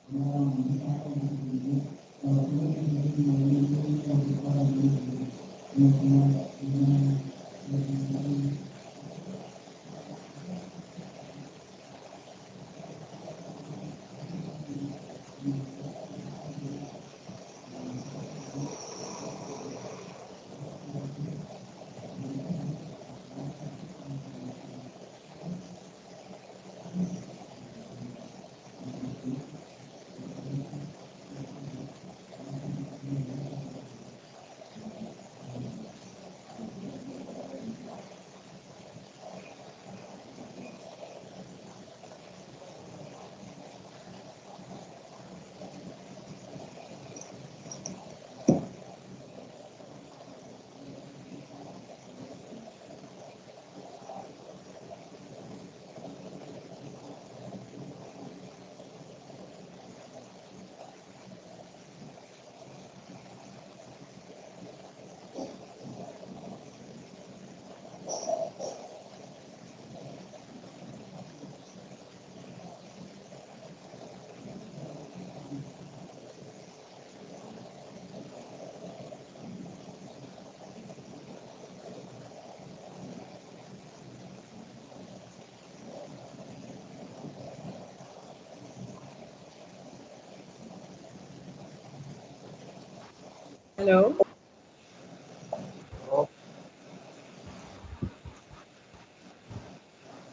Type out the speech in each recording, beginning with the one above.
Hello.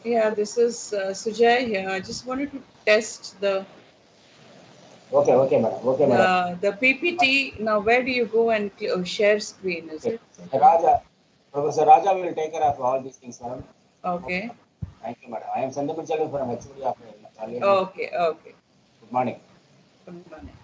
Yeah, this is Sujay here. I just wanted to test Okay, madam. Okay, madam. the PPT. Now, where do you go and share screen? Is Okay. it? Raja, Professor Raja will take care of all these things, madam. Okay, Okay. madam. Thank you, madam. I am Sandipur Challu from HOD of Charlie. Okay. Okay. Good morning. Good morning.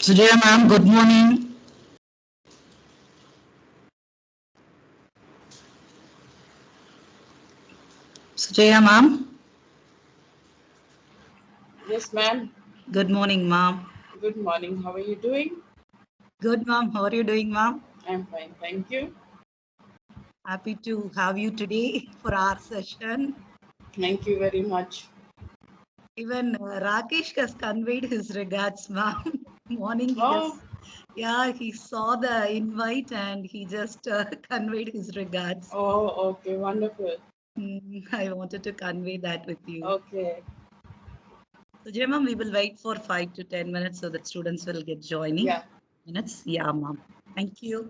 Sujaya ma'am, good morning. Sujaya ma'am, Yes, ma'am. good morning ma'am. Good morning. How are you doing? Good ma'am, how are you doing ma'am? I'm fine. Thank you. Happy to have you today for our session. Thank you very much. Even Rakesh has conveyed his regards ma'am. Morning Oh, he saw the invite and he just conveyed his regards. okay. Wonderful. I wanted to convey that with you. Okay. So, ma'am, we will wait for 5 to 10 minutes so that students will get joining. Yeah. Minutes? Yeah, ma'am. Thank you.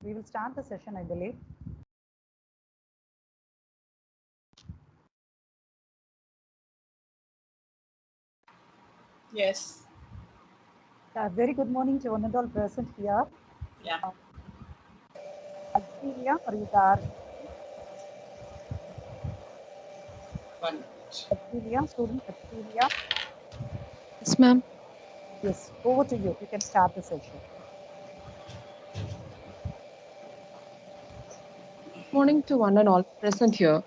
We will start the session, I believe. Yes. Very good morning to one and all present here. Yeah. Australia, are you there? One minute. Australia, student Australia. Yes, ma'am. Yes, over to you. You can start the session. Morning to one and all present here.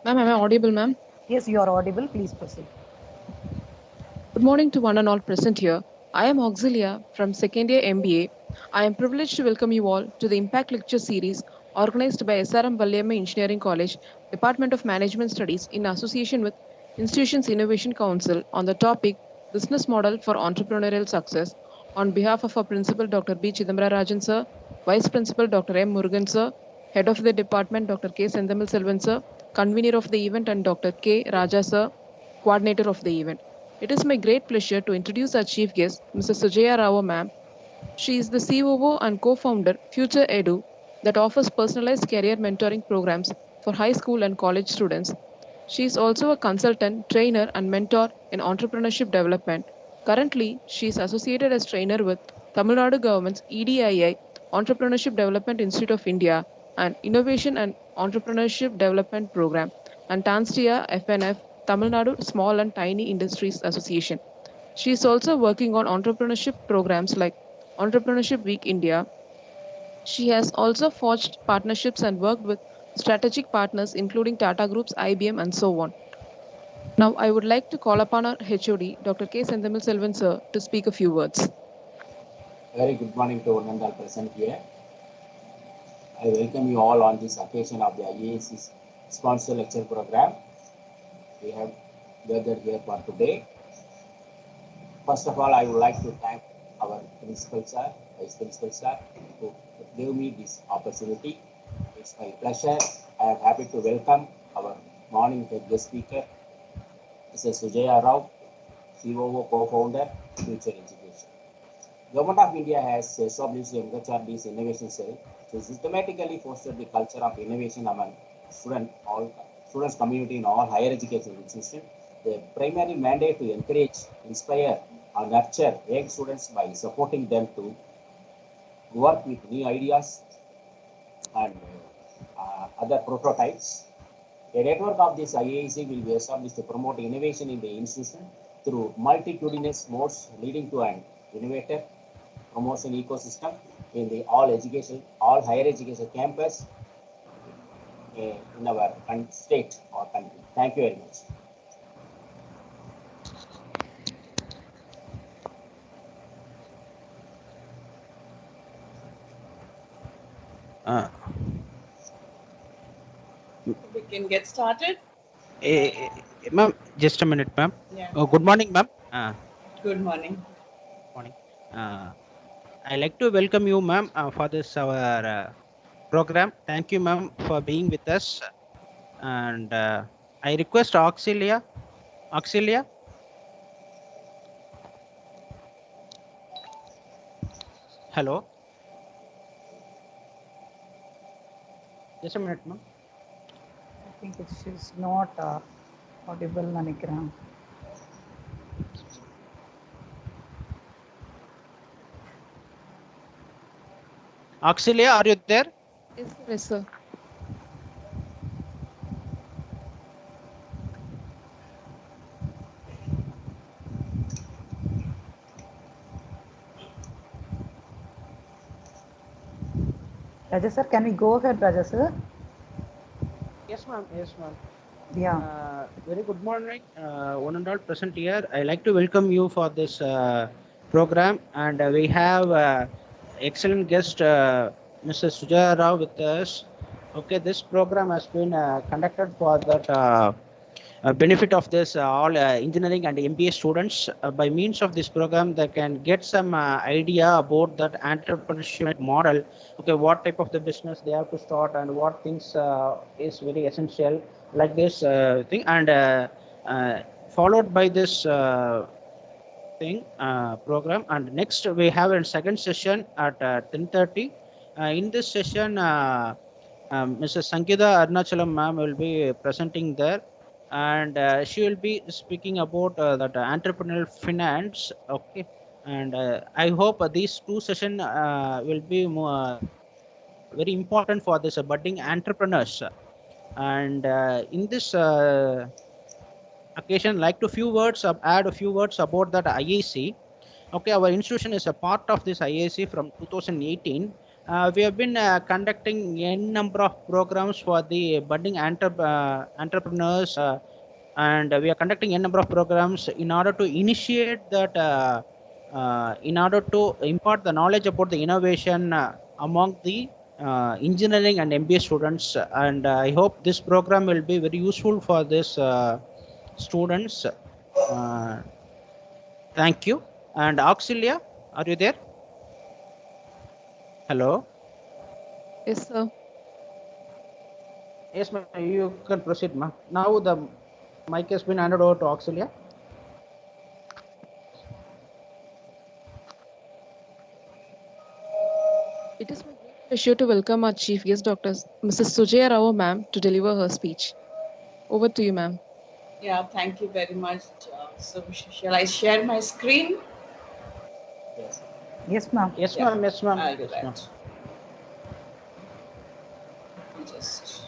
Ma'am, am I audible, ma'am? Yes, you are audible. Please proceed. Good morning to one and all present here. I am Auxilia from second year MBA. I am privileged to welcome you all to the Impact Lecture Series organized by SRM Valliyamma Engineering College, Department of Management Studies in association with Institutions Innovation Council on the topic Business Model for Entrepreneurial Success on behalf of our Principal Dr. B. Chidambara Rajan sir, Vice Principal Dr. M. Murugan sir, Head of the Department Dr. K. Senthamil Selvan sir, Convener of the event and Dr. K. Raja sir, Coordinator of the event. It is my great pleasure to introduce our chief guest, Mrs. Sujaya Rao ma'am. She is the COO and co-founder Future Edu that offers personalized career mentoring programs for high school and college students. She is also a consultant, trainer and mentor in entrepreneurship development. Currently, she is associated as trainer with Tamil Nadu government's EDII Entrepreneurship Development Institute of India and Innovation and Entrepreneurship Development Program and Tanstia FNF Tamil Nadu Small and Tiny Industries Association. She is also working on entrepreneurship programs like Entrepreneurship Week India. She has also forged partnerships and worked with strategic partners including Tata Groups, IBM, and so on. Now, I would like to call upon our HOD, Dr. K. Senthamil Selvan sir, to speak a few words. Very good morning to one and all present here. I welcome you all on this occasion of the IAC's sponsor lecture program. We have gathered here for today. First of all, I would like to thank our principal sir, vice principal sir, who gave me this opportunity. It's my pleasure. I am happy to welcome our morning guest speaker, Mrs. Sujaya Rao, COO co-founder, Future Education. Government of India has established the MHRD's innovation cell to systematically foster the culture of innovation among students community in all higher education institutions. The primary mandate to encourage, inspire, and nurture young students by supporting them to work with new ideas and other prototypes. A network of this IAC will be established to promote innovation in the institution through multitudinous modes leading to an innovator promotion ecosystem in the all higher education campus in our state or country. Thank you very much. We can get started. Ma'am, just a minute, ma'am. Yeah. Good morning, ma'am. Good morning. Morning. I like to welcome you, ma'am, for this our program. Thank you, ma'am, for being with us. And I request Auxilia. Hello. Just a minute, ma'am. I think she's not audible, Nanikram. Auxilia, are you there? Yes, sir. Raja sir, can we go ahead, Raja sir? Yes, ma'am. Yes, ma'am. Yeah. Very good morning, one and all present here. I like to welcome you for this program, and we have excellent guest, Mrs. Sujaya Rao, with us. Okay, this program has been conducted for that benefit of this all engineering and MBA students. By means of this program, they can get some idea about that entrepreneurship model. Okay, what type of the business they have to start and what things is very essential, like this thing, and followed by this program. And next we have a second session at 10:30, In this session, Mrs. Sankita Arnachalam ma'am will be presenting there, and she will be speaking about that entrepreneurial finance. Okay, and I hope these two sessions will be very important for this budding entrepreneurs. And in this occasion, like to few words add a few words about that IAC. Okay, our institution is a part of this IAC from 2018. We have been conducting n number of programs for the budding entrepreneurs, and we are conducting n number of programs in order to initiate that, in order to impart the knowledge about the innovation among the engineering and MBA students. And I hope this program will be very useful for this students. Thank you. And Auxilia, are you there? Hello. Yes, sir. Yes, ma'am. You can proceed, ma'am. Now the mic has been handed over to Auxilia. It is my great pleasure to welcome our chief guest, Dr. Mrs. Sujaya Rao, ma'am, to deliver her speech. Over to you, ma'am. Yeah, thank you very much. So, shall I share my screen? Yes. Yes, ma'am. Yes, Yeah, ma'am. Yes, ma'am. I'll do Yes, ma'am. that. Just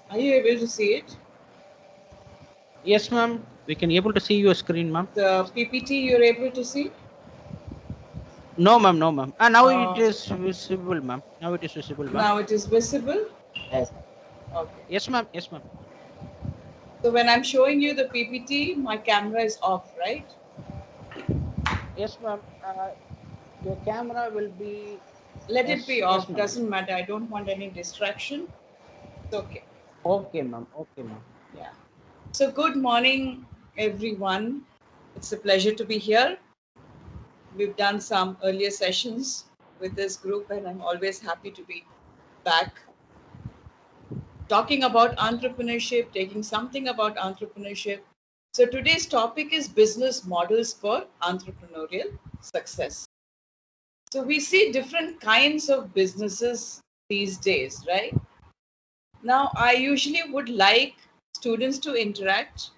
are you able to see it? Yes, ma'am. We can able to see your screen, ma'am. The PPT you're able to see? No, ma'am. No, ma'am. Now it Uh, is visible, ma'am. Now it is visible, ma'am. Now it is visible. Yes. Okay. Yes, ma'am. Yes, ma'am. So when I'm showing you the PPT, my camera is off, right? Yes, ma'am. Your camera will be. Let it Yes. be Yes, off. ma'am. Doesn't matter. I don't want any distraction. It's okay. Okay, ma'am. Okay, ma'am. Yeah. So good morning, everyone. It's a pleasure to be here. We've done some earlier sessions with this group, and I'm always happy to be back talking about entrepreneurship, taking something about entrepreneurship. So today's topic is business models for entrepreneurial success. So we see different kinds of businesses these days, right? Now, I usually would like students to interact.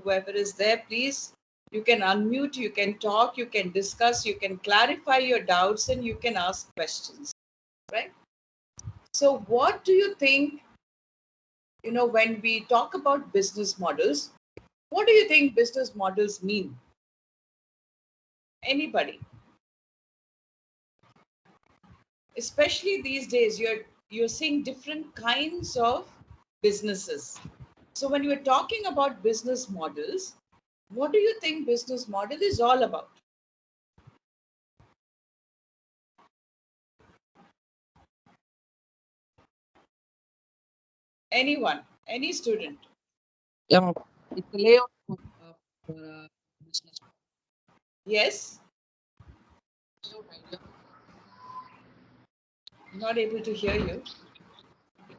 Whoever is there, please, you can unmute, you can talk, you can discuss, you can clarify your doubts, and you can ask questions, right? So what do you think, when we talk about business models, what do you think business models mean? Anybody? Especially these days, you're seeing different kinds of businesses. So when you're talking about business models, what do you think business model is all about? Anyone, any student? Yeah, it's a layout for business. Yes? Layout idea. Not able to hear you.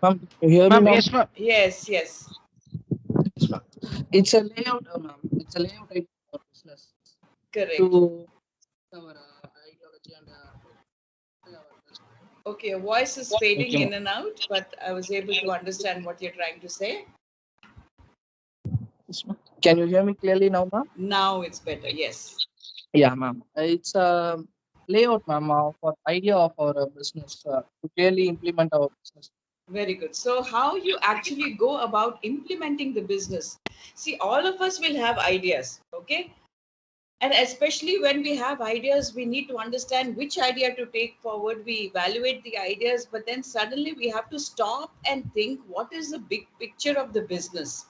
Ma'am, you hear me, Ma'am. ma'am? Yes, ma'am. Yes, yes. Yes, ma'am. It's a layout, ma'am. It's a layout idea for business Correct. to our ideology and our business. Okay, your voice is fading Okay, in ma'am. and out, but I was able to understand what you're trying to say. Yes, ma'am. Can you hear me clearly now, ma'am? Now it's better. Yes. Yeah, ma'am. It's a layout, ma'am, for idea of our business to clearly implement our business. Very good. So, how you actually go about implementing the business? See, all of us will have ideas, okay? And especially when we have ideas, we need to understand which idea to take forward. We evaluate the ideas, but then suddenly we have to stop and think, what is the big picture of the business?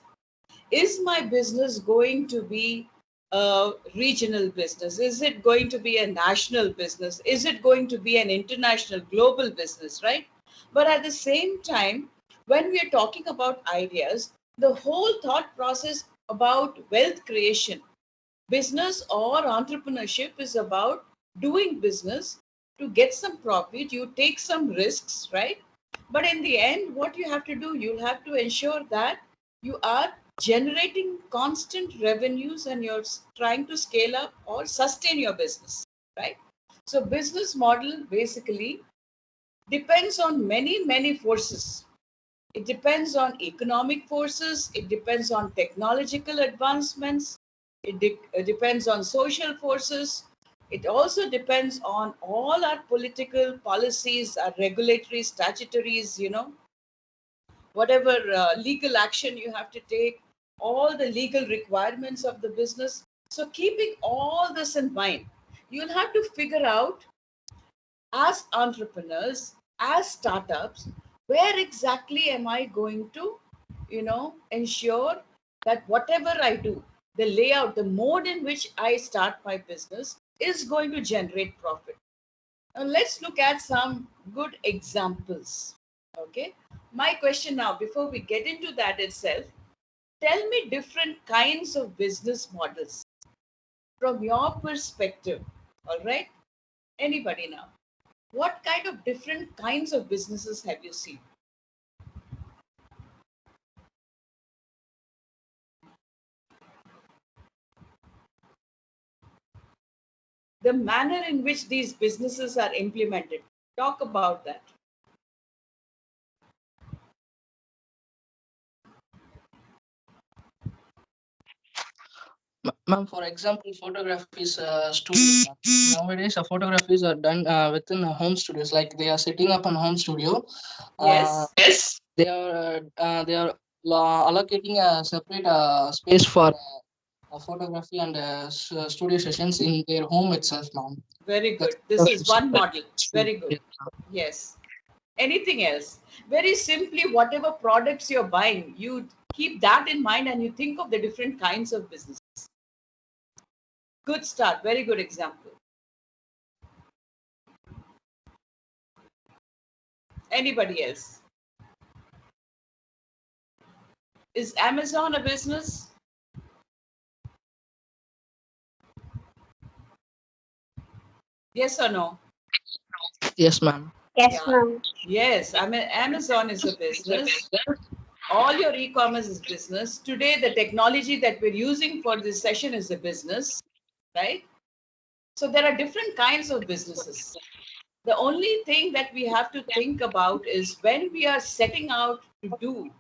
Is my business going to be a regional business? Is it going to be a national business? Is it going to be an international, global business, right? But at the same time, when we are talking about ideas, the whole thought process about wealth creation. Business or entrepreneurship is about doing business to get some profit. You take some risks, right? But in the end, what you have to do, you'll have to ensure that you are generating constant revenues and you're trying to scale up or sustain your business, right? So, business model basically depends on many forces. It depends on economic forces, it depends on technological advancements, it depends on social forces, it also depends on all our political policies, our regulatory statutories, whatever legal action you have to take, all the legal requirements of the business. So, keeping all this in mind, you'll have to figure out as entrepreneurs, as startups, where exactly am I going to, ensure that whatever I do, the layout, the mode in which I start my business is going to generate profit. Now, let's look at some good examples. Okay. My question now, before we get into that itself, tell me different kinds of business models from your perspective. All right. Anybody now? What kind of different kinds of businesses have you seen? The manner in which these businesses are implemented. Talk about that. Ma'am, for example, photography is studios. Nowadays, photographies are done within home studios. Like they are setting up an home studio. Yes. Yes. They are allocating a separate space for photography and studio sessions in their home itself, ma'am. Very That's good. This is one model. Very good. Yes, Yes. Anything else? Very simply, whatever products you're buying, you keep that in mind and you think of the different kinds of businesses. Good start. Very good example. Anybody else? Is Amazon a business? Yes or no? yes, ma'am. Yes, Yeah. ma'am. Yes. I mean, Amazon is a business. All your e-commerce is business. Today, the technology that we're using for this session is a business, right? So there are different kinds of businesses. The only thing that we have to think about is when we are setting out to do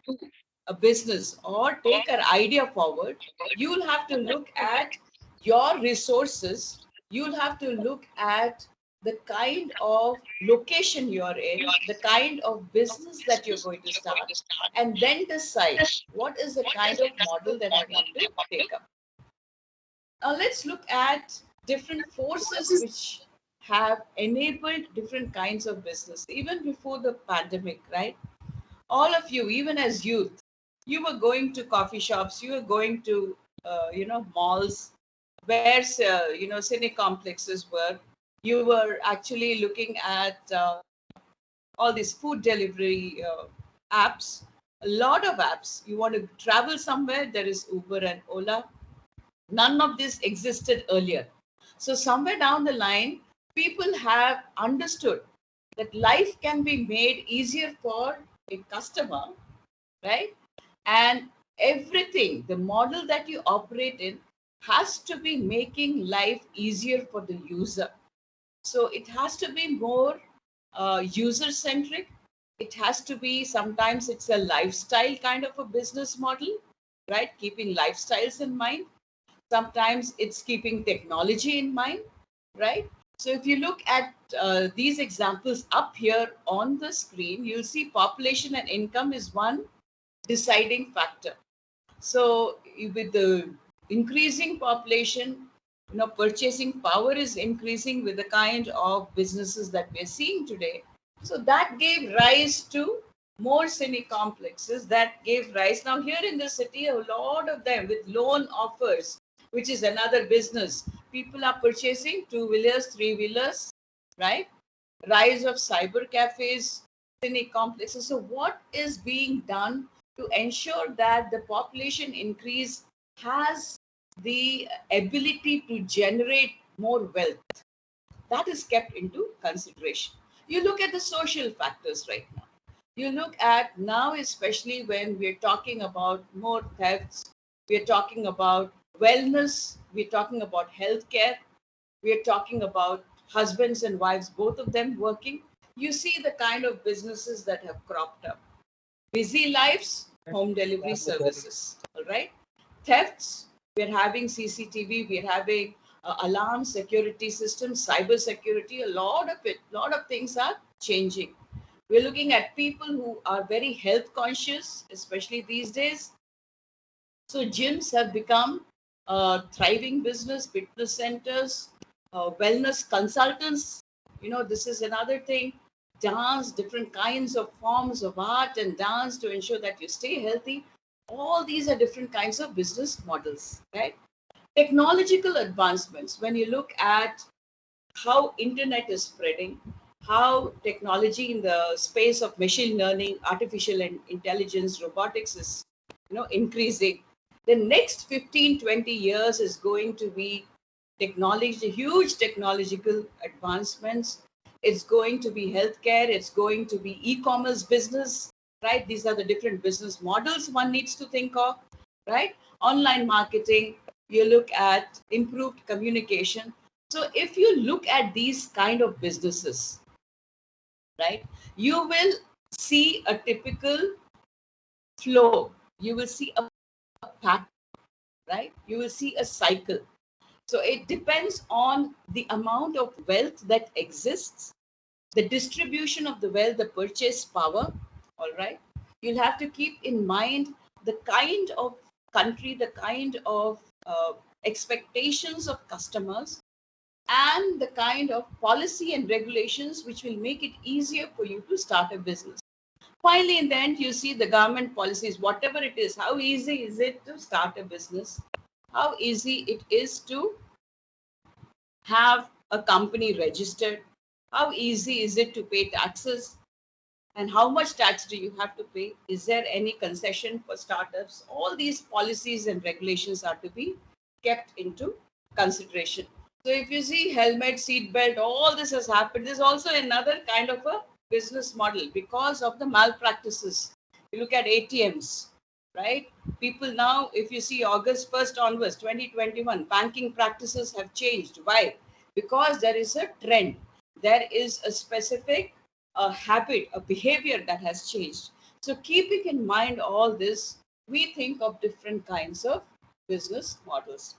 a business or take our idea forward, you'll have to look at your resources. You'll have to look at the kind of location you're in, the kind of business that you're going to start, and then decide what is the kind of model that I want to take up. Now, let's look at different forces which have enabled different kinds of business even before the pandemic, right? All of you, even as youth, you were going to coffee shops, you were going to malls where cine complexes were. You were actually looking at all these food delivery apps, a lot of apps. You want to travel somewhere, there is Uber and Ola. None of this existed earlier. So somewhere down the line, people have understood that life can be made easier for a customer, right? And everything, the model that you operate in, has to be making life easier for the user. So it has to be more user centric. It has to be, sometimes it's a lifestyle kind of a business model, right? Keeping lifestyles in mind. Sometimes it's keeping technology in mind, right? So if you look at these examples up here on the screen, you'll see population and income is one deciding factor. So with the increasing population, purchasing power is increasing with the kind of businesses that we're seeing today. So that gave rise to more cine complexes. That gave rise, now here in the city, a lot of them with loan offers, which is another business. People are purchasing two-wheelers, three-wheelers, right? Rise of cyber cafes, cine complexes. So what is being done to ensure that the population increase has the ability to generate more wealth. That is kept into consideration. You look at the social factors right now. You look at now, especially when we're talking about more thefts, we're talking about wellness, we're talking about healthcare, we're talking about husbands and wives, both of them working. You see the kind of businesses that have cropped up. Busy lives, home delivery services. All right. Thefts, we're having CCTV, we're having alarm security systems, cyber security, a lot of it, a lot of things are changing. We're looking at people who are very health conscious, especially these days. So gyms have become a thriving business, fitness centers, wellness consultants. This is another thing. Dance, different kinds of forms of art and dance to ensure that you stay healthy. All these are different kinds of business models, right? Technological advancements. When you look at how internet is spreading, how technology in the space of machine learning, artificial intelligence, robotics is increasing. The next 15, 20 years is going to be technology, huge technological advancements. It's going to be healthcare, it's going to be e-commerce business, right? These are the different business models one needs to think of, right? Online marketing, you look at improved communication. So if you look at these kind of businesses, right, you will see a typical flow. You will see a pattern, right? You will see a cycle. So it depends on the amount of wealth that exists, the distribution of the wealth, the purchase power. All right. You'll have to keep in mind the kind of country, the kind of expectations of customers, and the kind of policy and regulations which will make it easier for you to start a business. Finally, in the end, you see the government policies, whatever it is, how easy is it to start a business? How easy it is to have a company registered? How easy is it to pay taxes? And how much tax do you have to pay? Is there any concession for startups? All these policies and regulations are to be kept into consideration. So if you see helmet, seat belt, all this has happened. There's also another kind of a business model because of the malpractices. You look at ATMs, right? People now, if you see August 1st onwards, 2021, banking practices have changed. Why? Because there is a trend. There is a specific habit, a behavior that has changed. So keeping in mind all this, we think of different kinds of business models.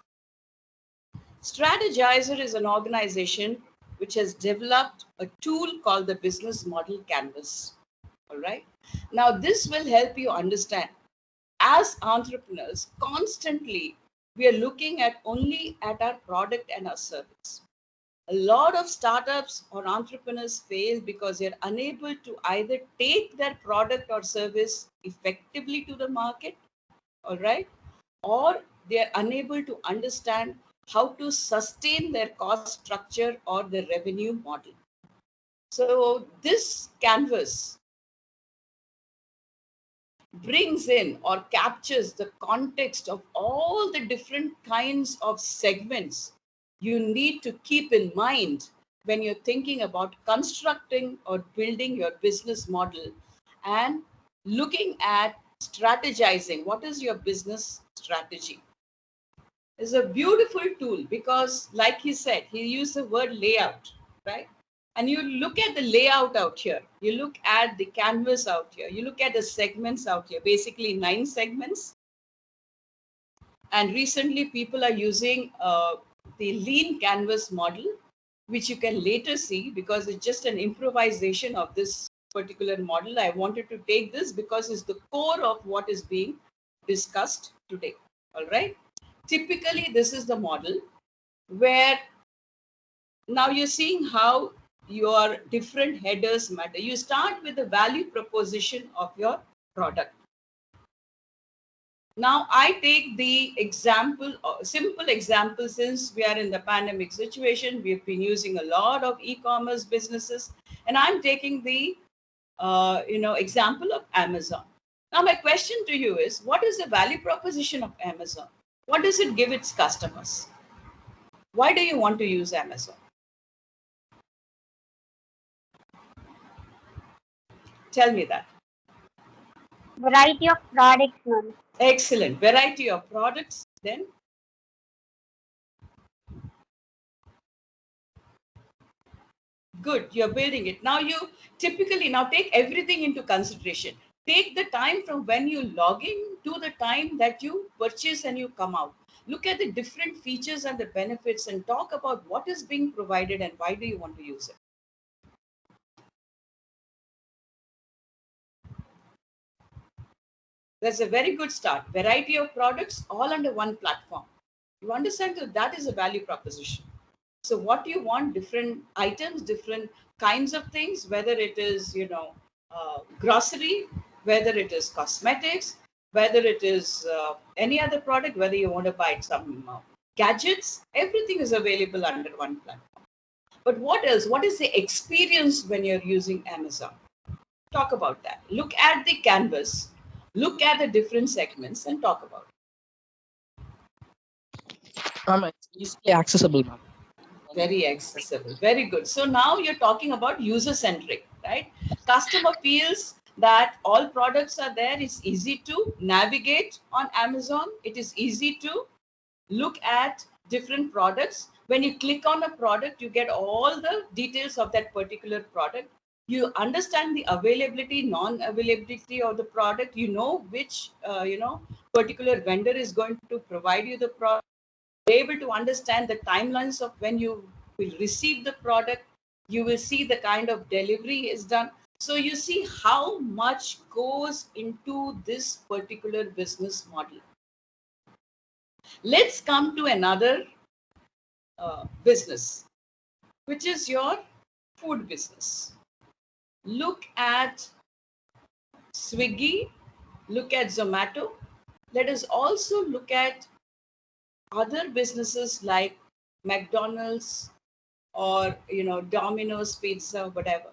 Strategizer is an organization which has developed a tool called the Business Model Canvas. All right. Now, this will help you understand. As entrepreneurs, constantly we are looking at only at our product and our service. A lot of startups or entrepreneurs fail because they're unable to either take their product or service effectively to the market, all right, or they're unable to understand how to sustain their cost structure or their revenue model. So this canvas brings in or captures the context of all the different kinds of segments you need to keep in mind when you're thinking about constructing or building your business model and looking at strategizing. What is your business strategy? It's a beautiful tool because, like he said, he used the word layout, right? And you look at the layout out here, you look at the canvas out here, you look at the segments out here, basically 9 segments. And recently, people are using the lean canvas model, which you can later see because it's just an improvisation of this particular model. I wanted to take this because it's the core of what is being discussed today. All right. Typically, this is the model where now you're seeing how your different headers matter. You start with the value proposition of your product. Now I take the example, simple example, since we are in the pandemic situation, we've been using a lot of e-commerce businesses, and I'm taking the example of Amazon. Now my question to you is, what is the value proposition of Amazon? What does it give its customers? Why do you want to use Amazon? Tell me that. Variety of products, ma'am. Excellent. Variety of products. Then good, you're building it. Now you typically now take everything into consideration. Take the time from when you log in to the time that you purchase and you come out. Look at the different features and the benefits and talk about what is being provided and why do you want to use it. That's a very good start. Variety of products all under one platform. You understand that that is a value proposition. So what you want, different items, different kinds of things, whether it is, grocery, whether it is cosmetics, whether it is any other product, whether you want to buy some gadgets, everything is available under one platform. But what else? What is the experience when you're using Amazon? Talk about that. Look at the canvas, look at the different segments and talk about It's easily accessible, ma'am. it. Very accessible. Very good. So now you're talking about user centric, right? Customer feels that all products are there. It's easy to navigate on Amazon. It is easy to look at different products. When you click on a product, you get all the details of that particular product. You understand the availability, non-availability of the product. You know which particular vendor is going to provide you the product. You're able to understand the timelines of when you will receive the product. You will see the kind of delivery is done. So you see how much goes into this particular business model. Let's come to another business, which is your food business. Look at Swiggy, look at Zomato. Let us also look at other businesses like McDonald's or Domino's Pizza, whatever,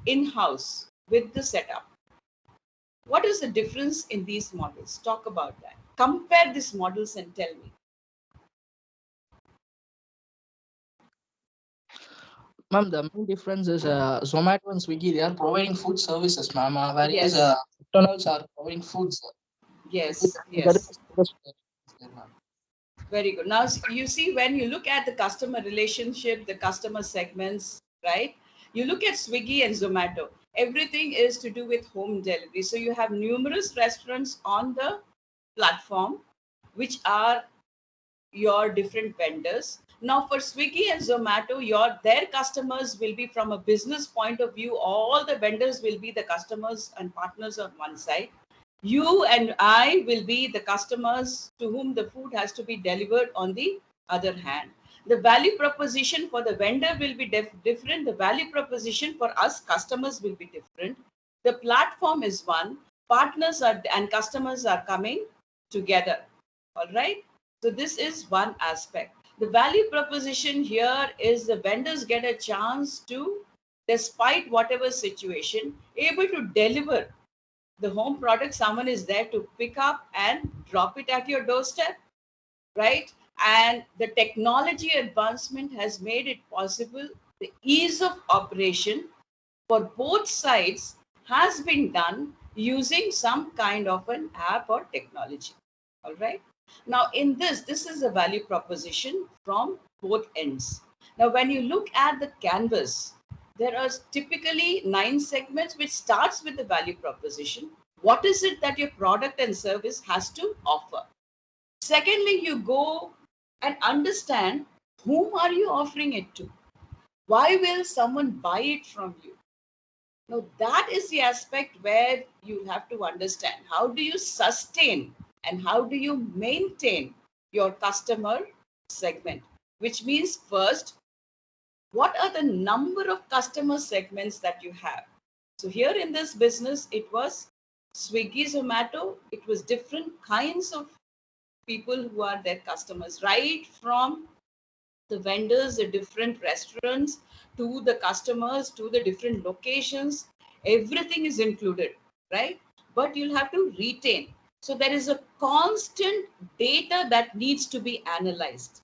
in-house with the setup. What is the difference in these models? Talk about that. Compare these models and tell me. Ma'am, the main difference is Zomato and Swiggy, they are providing food services, ma'am. Whereas Yes. McDonald's are providing foods. Yes, There is yes. a difference there, ma'am. Very good. Now, you see, when you look at the customer relationship, the customer segments, right? You look at Swiggy and Zomato, everything is to do with home delivery. So you have numerous restaurants on the platform, which are your different vendors. Now, for Swiggy and Zomato, their customers will be from a business point of view. All the vendors will be the customers and partners on one side. You and I will be the customers to whom the food has to be delivered on the other hand. The value proposition for the vendor will be different. The value proposition for us customers will be different. The platform is one. Partners and customers are coming together. All right. So this is one aspect. The value proposition here is the vendors get a chance to, despite whatever situation, able to deliver the home product. Someone is there to pick up and drop it at your doorstep, right? And the technology advancement has made it possible. The ease of operation for both sides has been done using some kind of an app or technology. All right. Now, in this is a value proposition from both ends. Now, when you look at the canvas, there are typically 9 segments, which starts with the value proposition. What is it that your product and service has to offer? Secondly, you go and understand whom are you offering it to? Why will someone buy it from you? Now, that is the aspect where you have to understand how do you sustain and how do you maintain your customer segment, which means first, what are the number of customer segments that you have? So here in this business, it was Swiggy, Zomato, it was different kinds of people who are their customers, right from the vendors, the different restaurants, to the customers, to the different locations. Everything is included, right? But you'll have to retain. So there is a constant data that needs to be analyzed.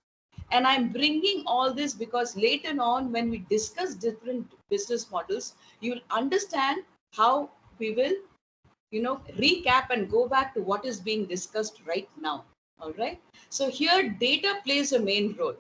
And I'm bringing all this because later on, when we discuss different business models, you'll understand how we will, recap and go back to what is being discussed right now. All right. So here, data plays a main role.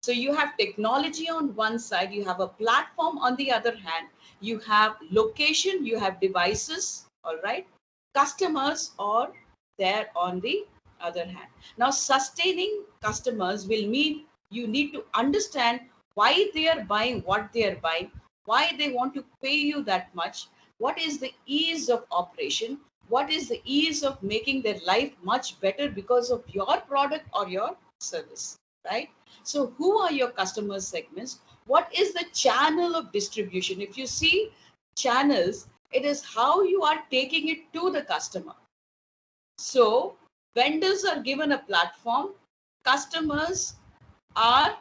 So you have technology on one side, you have a platform on the other hand, you have location, you have devices, all right? Customers are there on the other hand. Now, sustaining customers will mean you need to understand why they are buying what they are buying, why they want to pay you that much, what is the ease of operation, what is the ease of making their life much better because of your product or your service, right? So, who are your customer segments? What is the channel of distribution? If you see channels, it is how you are taking it to the customer. So, vendors are given a platform, customers are,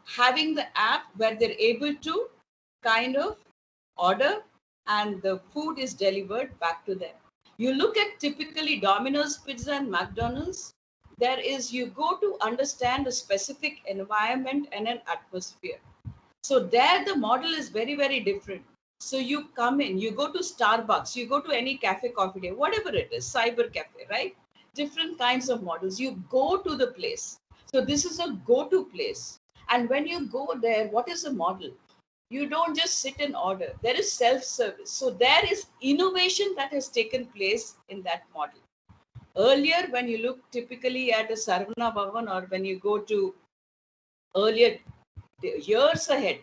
having the app where they're able to kind of order and the food is delivered back to them. You look at typically Domino's Pizza and McDonald's, there is you go to understand a specific environment and an atmosphere. So there the model is very, very different. So you come in, you go to Starbucks, you go to any cafe, coffee day, whatever it is, cyber cafe, right? Different kinds of models. You go to the place. So this is a go-to place. And when you go there, what is the model? You don't just sit and order. There is self-service. So there is innovation that has taken place in that model. Earlier, when you look typically at a Sarvana Bhavan or when you go to earlier years ahead,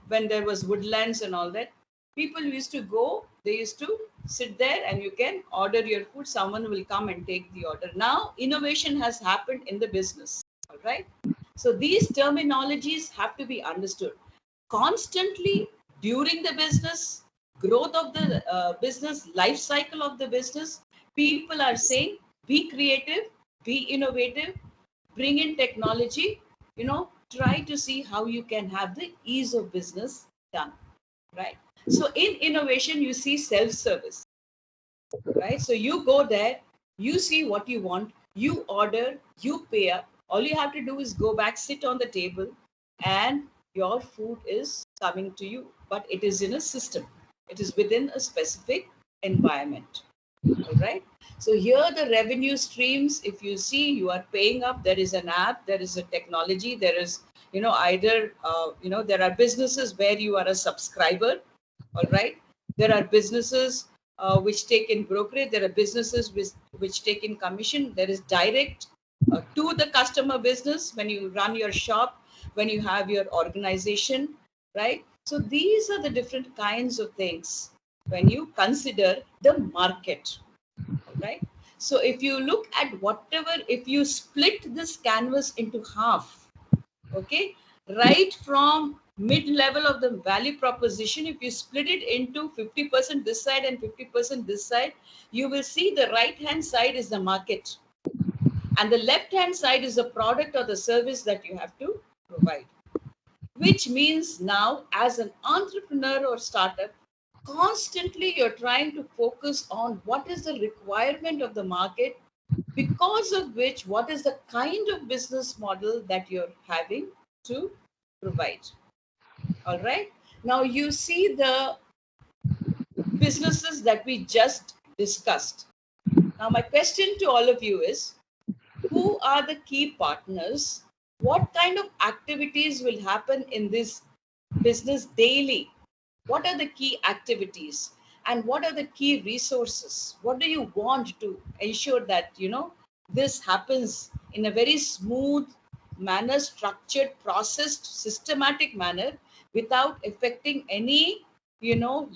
when there was woodlands and all that, people used to go, they used to sit there and you can order your food, someone will come and take the order. Now innovation has happened in the business, all right? So these terminologies have to be understood constantly during the business growth of the business life cycle of the business. People are saying be creative, be innovative, bring in technology, try to see how you can have the ease of business done, right? So in innovation, you see self-service, right? So you go there, you see what you want, you order, you pay up. All you have to do is go back, sit on the table, and your food is coming to you. But it is in a system, it is within a specific environment. All right. So here the revenue streams, if you see, you are paying up, there is an app, there is a technology, there is, either, there are businesses where you are a subscriber. All right. There are businesses which take in brokerage. There are businesses which take in commission. There is direct to the customer business when you run your shop, when you have your organization, right? So these are the different kinds of things when you consider the market, right? So if you look at whatever, if you split this canvas into half, okay, right from mid level of the value proposition, if you split it into 50% this side and 50% this side, you will see the right hand side is the market and the left hand side is the product or the service that you have to provide, which means now as an entrepreneur or startup, constantly you're trying to focus on what is the requirement of the market, because of which what is the kind of business model that you're having to provide. All right. Now you see the businesses that we just discussed. Now my question to all of you is, who are the key partners? What kind of activities will happen in this business daily? What are the key activities and what are the key resources? What do you want to ensure that this happens in a very smooth manner, structured, processed, systematic manner without affecting any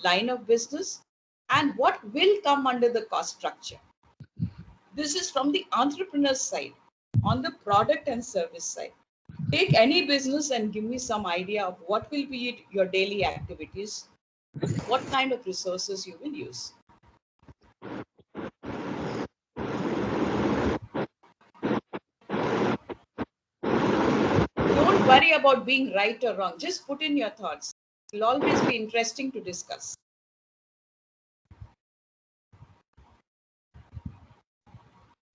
line of business? And what will come under the cost structure? This is from the entrepreneur side. On the product and service side, take any business and give me some idea of what will be your daily activities, what kind of resources you will use. Don't worry about being right or wrong. Just put in your thoughts. It will always be interesting to discuss.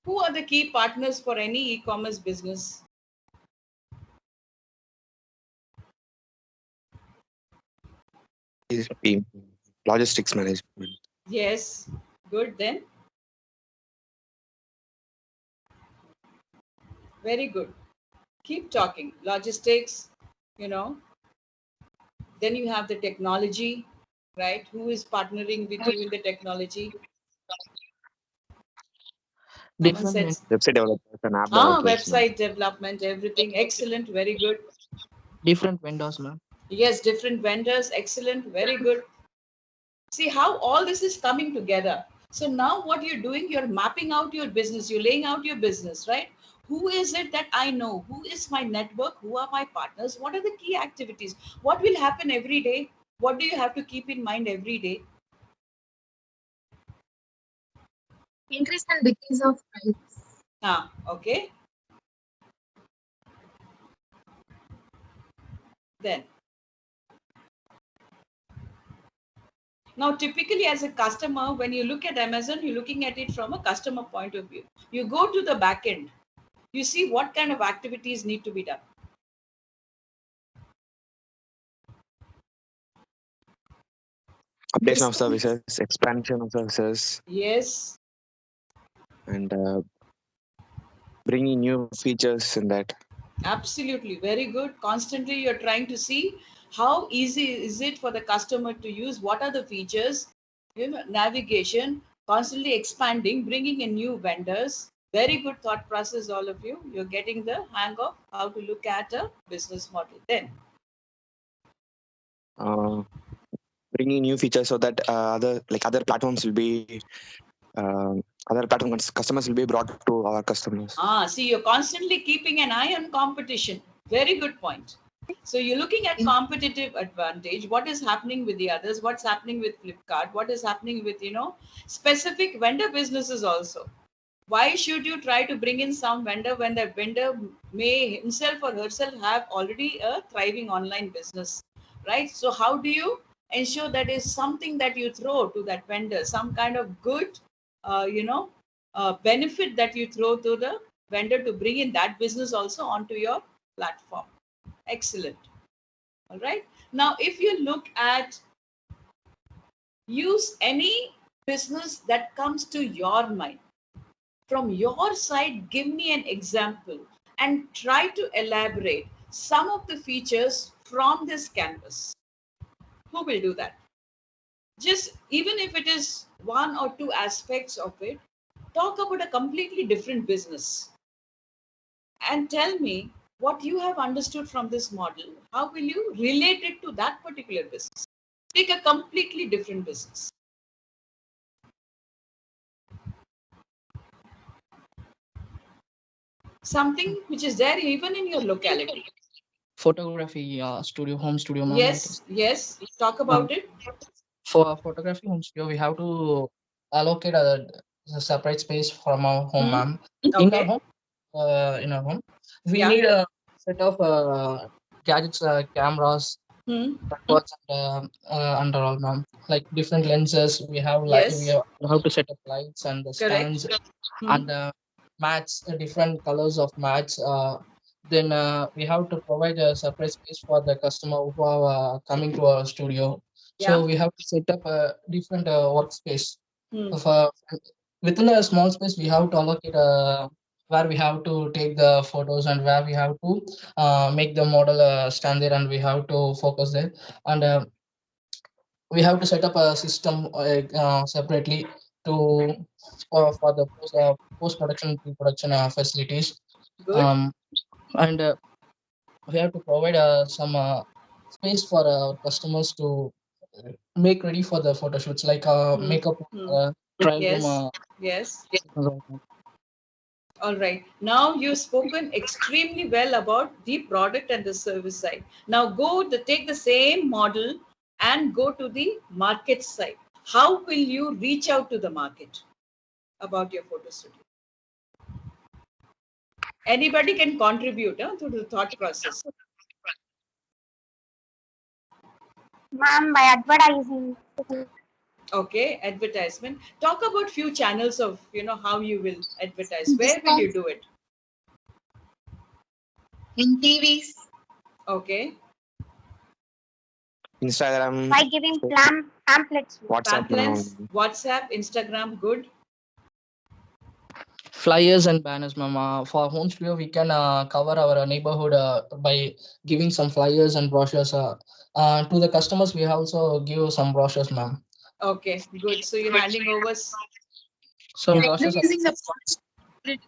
Who are the key partners for any e-commerce business? Is the logistics management. Yes, good then. Very good. Keep talking. Logistics, you know. Then you have the technology, right? Who is partnering with you in the technology? Someone Different said, Website developers and app developers, ma'am. website development, everything. Excellent, very good. different vendors, ma'am. Yes, different vendors, excellent, very good. See how all this is coming together. So now what you're doing, you're mapping out your business, you're laying out your business, right? Who is it that I know? Who is my network? Who are my partners? What are the key activities? What will happen every day? What do you have to keep in mind every day? Increase and decrease of price. Okay. Then now, typically, as a customer, when you look at Amazon, you're looking at it from a customer point of view. You go to the back end, you see what kind of activities need to be done. Updation of services, expansion of services, Yes, and bringing new features in that. absolutely. Very good. Constantly, you're trying to see how easy is it for the customer to use, what are the features, navigation, constantly expanding, bringing in new vendors. Very good thought process, all of you. You're getting the hang of how to look at a business model. Then, Bringing new features so that other platforms will be other platforms customers will be brought to our customers. see, you're constantly keeping an eye on competition. Very good point. So you're looking at competitive advantage. What is happening with the others? What's happening with Flipkart? What is happening with specific vendor businesses also? Why should you try to bring in some vendor when the vendor may himself or herself have already a thriving online business, right? So how do you ensure that is something that you throw to that vendor, some kind of good, benefit that you throw to the vendor to bring in that business also onto your platform. Excellent. All right. Now, if you look at use any business that comes to your mind, from your side, give me an example and try to elaborate some of the features from this canvas. Who will do that? Just even if it is one or two aspects of it, talk about a completely different business and tell me what you have understood from this model. How will you relate it to that particular business? Take a completely different business. Something which is there even in your locality. Photography studio, home studio, ma'am. Yes. Talk about it. For photography home studio, we have to allocate a separate space from our home, ma'am. In our home, we need a set of gadgets, cameras, tripods, and all, ma'am. Like different lenses, we have we have to set up lights and the stands and mats, different colors of mats. Then we have to provide a separate space for the customer who are coming to our studio. So we have to set up a different workspace. Within a small space, we have to allocate where we have to take the photos and where we have to make the model stand there, and we have to focus there. And we have to set up a system separately to for the post production, pre-production facilities. And we have to provide some space for our customers to make ready for the photo shoots, like makeup, trial room. Yes. All right. Now you've spoken extremely well about the product and the service side. Now take the same model and go to the market side. How will you reach out to the market about your photo studio? Anybody can contribute to the thought process. Ma'am, by advertising. Okay, advertisement. Talk about few channels of, how you will advertise. Where will you do it? In TVs. Okay. Instagram. By giving pamphlets. WhatsApp. Pamphlets, WhatsApp, Instagram, good. Flyers and banners, mama. For home studio, we can cover our neighborhood by giving some flyers and brochures. To the customers, we also give some brochures, ma'am. Okay, good. So you're handing over some brochures. Introducing the products.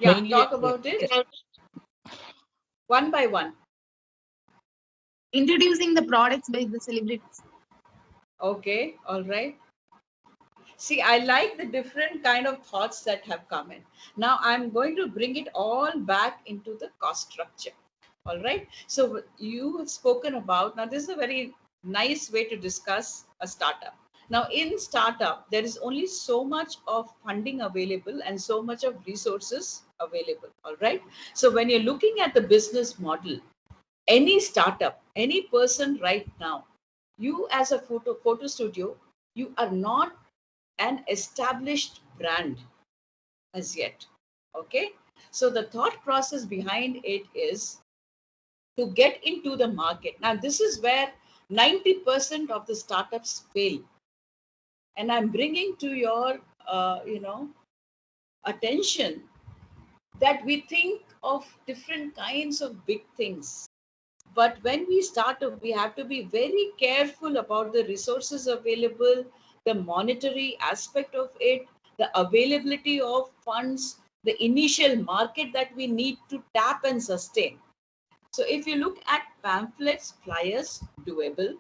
Yeah, Mainly, talk about it one by one. Introducing the products by the celebrities. Okay, all right. See, I like the different kind of thoughts that have come in. Now I'm going to bring it all back into the cost structure. All right. So you have spoken about, now this is a very nice way to discuss a startup. Now in startup, there is only so much of funding available and so much of resources available. All right. So when you're looking at the business model, any startup, any person right now, you as a photo studio, you are not an established brand as yet. Okay. So the thought process behind it is to get into the market. Now, this is where 90% of the startups fail. And I'm bringing to your, attention that we think of different kinds of big things. But when we start up, we have to be very careful about the resources available, the monetary aspect of it, the availability of funds, the initial market that we need to tap and sustain. So if you look at pamphlets, flyers, doable.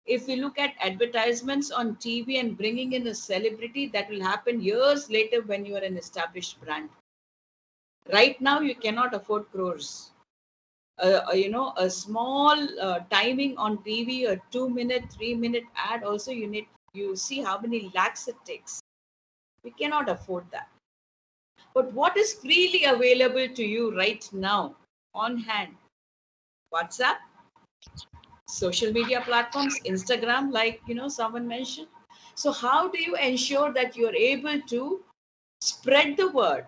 If you look at advertisements on TV and bringing in a celebrity, that will happen years later when you are an established brand. Right now, you cannot afford crores. A small timing on TV, a 2-minute, 3-minute ad, also you see how many lakhs it takes. We cannot afford that. But what is freely available to you right now on hand? WhatsApp, social media platforms, Instagram, like someone mentioned. So how do you ensure that you're able to spread the word,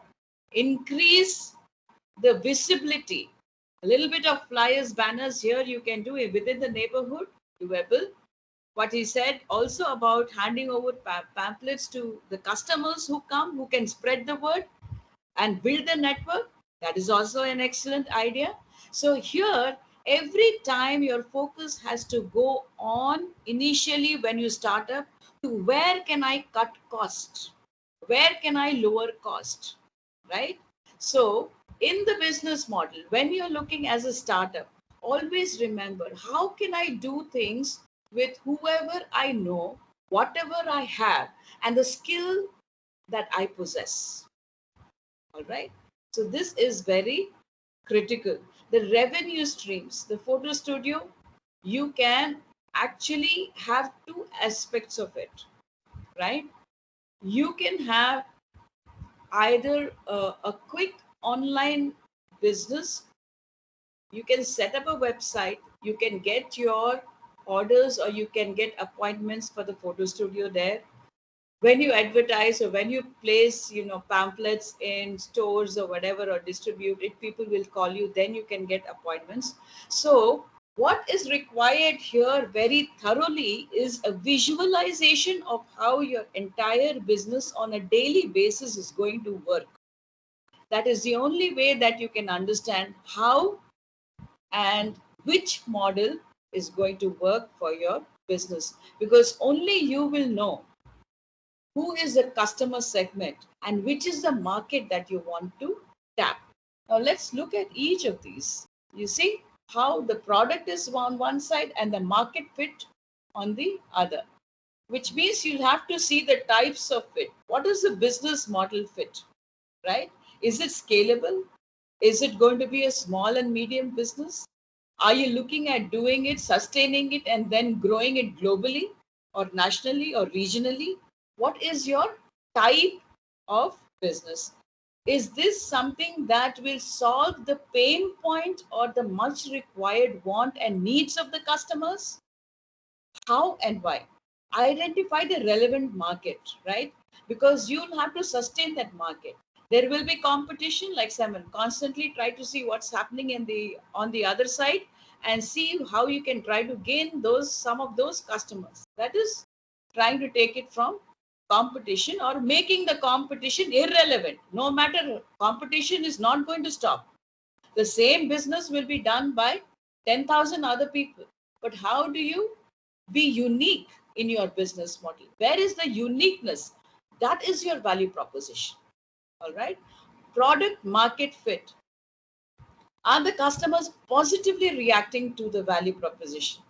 increase the visibility? A little bit of flyers, banners here you can do it within the neighborhood, doable. What he said also about handing over pamphlets to the customers who come, who can spread the word and build the network, that is also an excellent idea. So here, every time your focus has to go on initially when you start up to where can I cut cost, where can I lower cost, right? So in the business model, when you're looking as a startup, always remember, how can I do things with whoever I know, whatever I have, and the skill that I possess. All right. So this is very critical. The revenue streams, the photo studio, you can actually have two aspects of it, right? You can have either a quick online business, you can set up a website, you can get your orders or you can get appointments for the photo studio there. When you advertise or when you place pamphlets in stores or whatever, or distribute it, people will call you, then you can get appointments. So what is required here very thoroughly is a visualization of how your entire business on a daily basis is going to work. That is the only way that you can understand how and which model is going to work for your business, because only you will know who is the customer segment and which is the market that you want to tap. Now let's look at each of these. You see how the product is on one side and the market fit on the other, which means you have to see the types of fit. What is the business model fit, right? Is it scalable? Is it going to be a small and medium business? Are you looking at doing it, sustaining it, and then growing it globally or nationally or regionally? What is your type of business? Is this something that will solve the pain point or the much required want and needs of the customers? How and why? Identify the relevant market, right? Because you'll have to sustain that market. There will be competition, like Simon. Constantly try to see what's happening in the on the other side and see how you can try to gain those some of those customers. That is trying to take it from competition or making the competition irrelevant. No matter, competition is not going to stop. The same business will be done by 10,000 other people. But how do you be unique in your business model? Where is the uniqueness? That is your value proposition. All right. Product market fit. Are the customers positively reacting to the value proposition?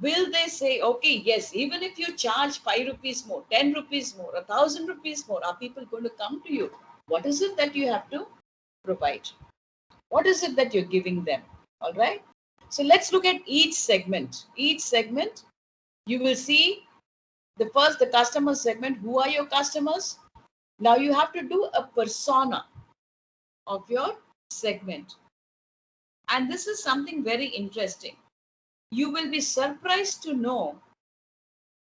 Will they say, okay, yes, even if you charge 5 rupees more, 10 rupees more, 1,000 rupees more, are people going to come to you? What is it that you have to provide? What is it that you're giving them? All right. So let's look at each segment. Each segment, you will see the customer segment. Who are your customers? Now you have to do a persona of your segment. And this is something very interesting. You will be surprised to know.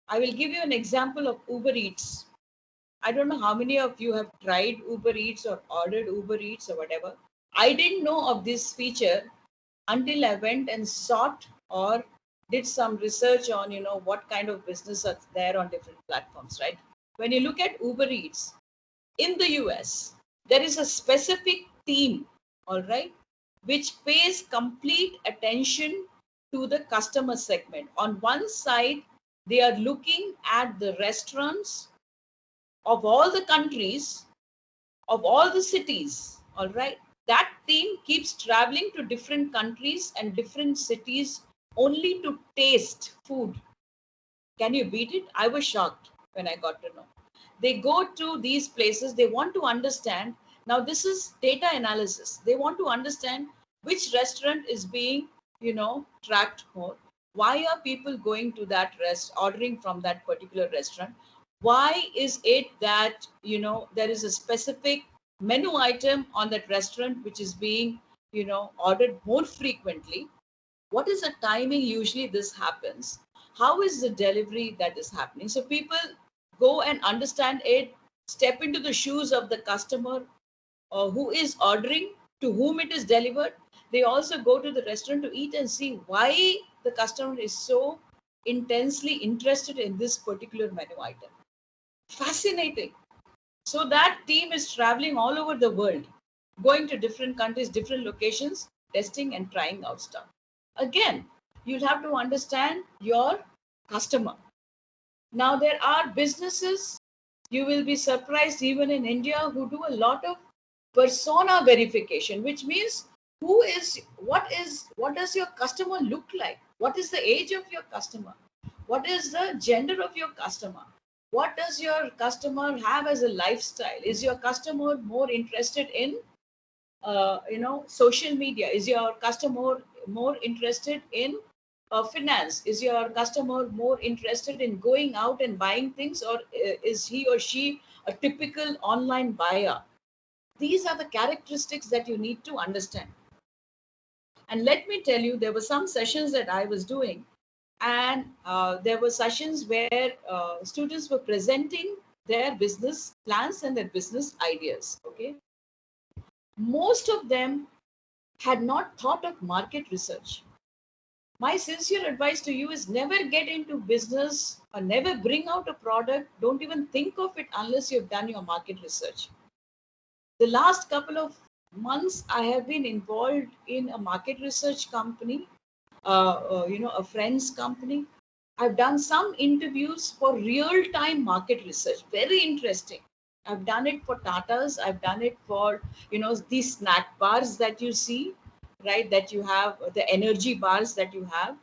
I will give you an example of Uber Eats. I don't know how many of you have tried Uber Eats or ordered Uber Eats or whatever. I didn't know of this feature until I went and sought or did some research on, what kind of business are there on different platforms, right? When you look at Uber Eats in the US, there is a specific team, all right, which pays complete attention to the customer segment. On one side, they are looking at the restaurants of all the countries, of all the cities, all right. That team keeps traveling to different countries and different cities only to taste food. Can you beat it? I was shocked when I got to know. They go to these places, they want to understand. Now, this is data analysis. They want to understand which restaurant is being, tracked more. Why are people going to that ordering from that particular restaurant? Why is it that, there is a specific menu item on that restaurant which is being, ordered more frequently? What is the timing usually this happens? How is the delivery that is happening? So people go and understand it, step into the shoes of the customer who is ordering, to whom it is delivered. They also go to the restaurant to eat and see why the customer is so intensely interested in this particular menu item. Fascinating. So that team is traveling all over the world, going to different countries, different locations, testing and trying out stuff. Again, you'll have to understand your customer. Now, there are businesses, you will be surprised even in India, who do a lot of persona verification, which means what does your customer look like? What is the age of your customer? What is the gender of your customer? What does your customer have as a lifestyle? Is your customer more interested in social media? Is your customer more interested in finance? Is your customer more interested in going out and buying things, or is he or she a typical online buyer? These are the characteristics that you need to understand. And let me tell you, there were some sessions that I was doing, and there were sessions where students were presenting their business plans and their business ideas. Okay, most of them had not thought of market research. My sincere advice to you is never get into business or never bring out a product. Don't even think of it unless you've done your market research. The last couple of months, I have been involved in a market research company, a friend's company. I've done some interviews for real-time market research. Very interesting. I've done it for Tatas. I've done it for, these snack bars that you see, right? That you have, the energy bars that you have,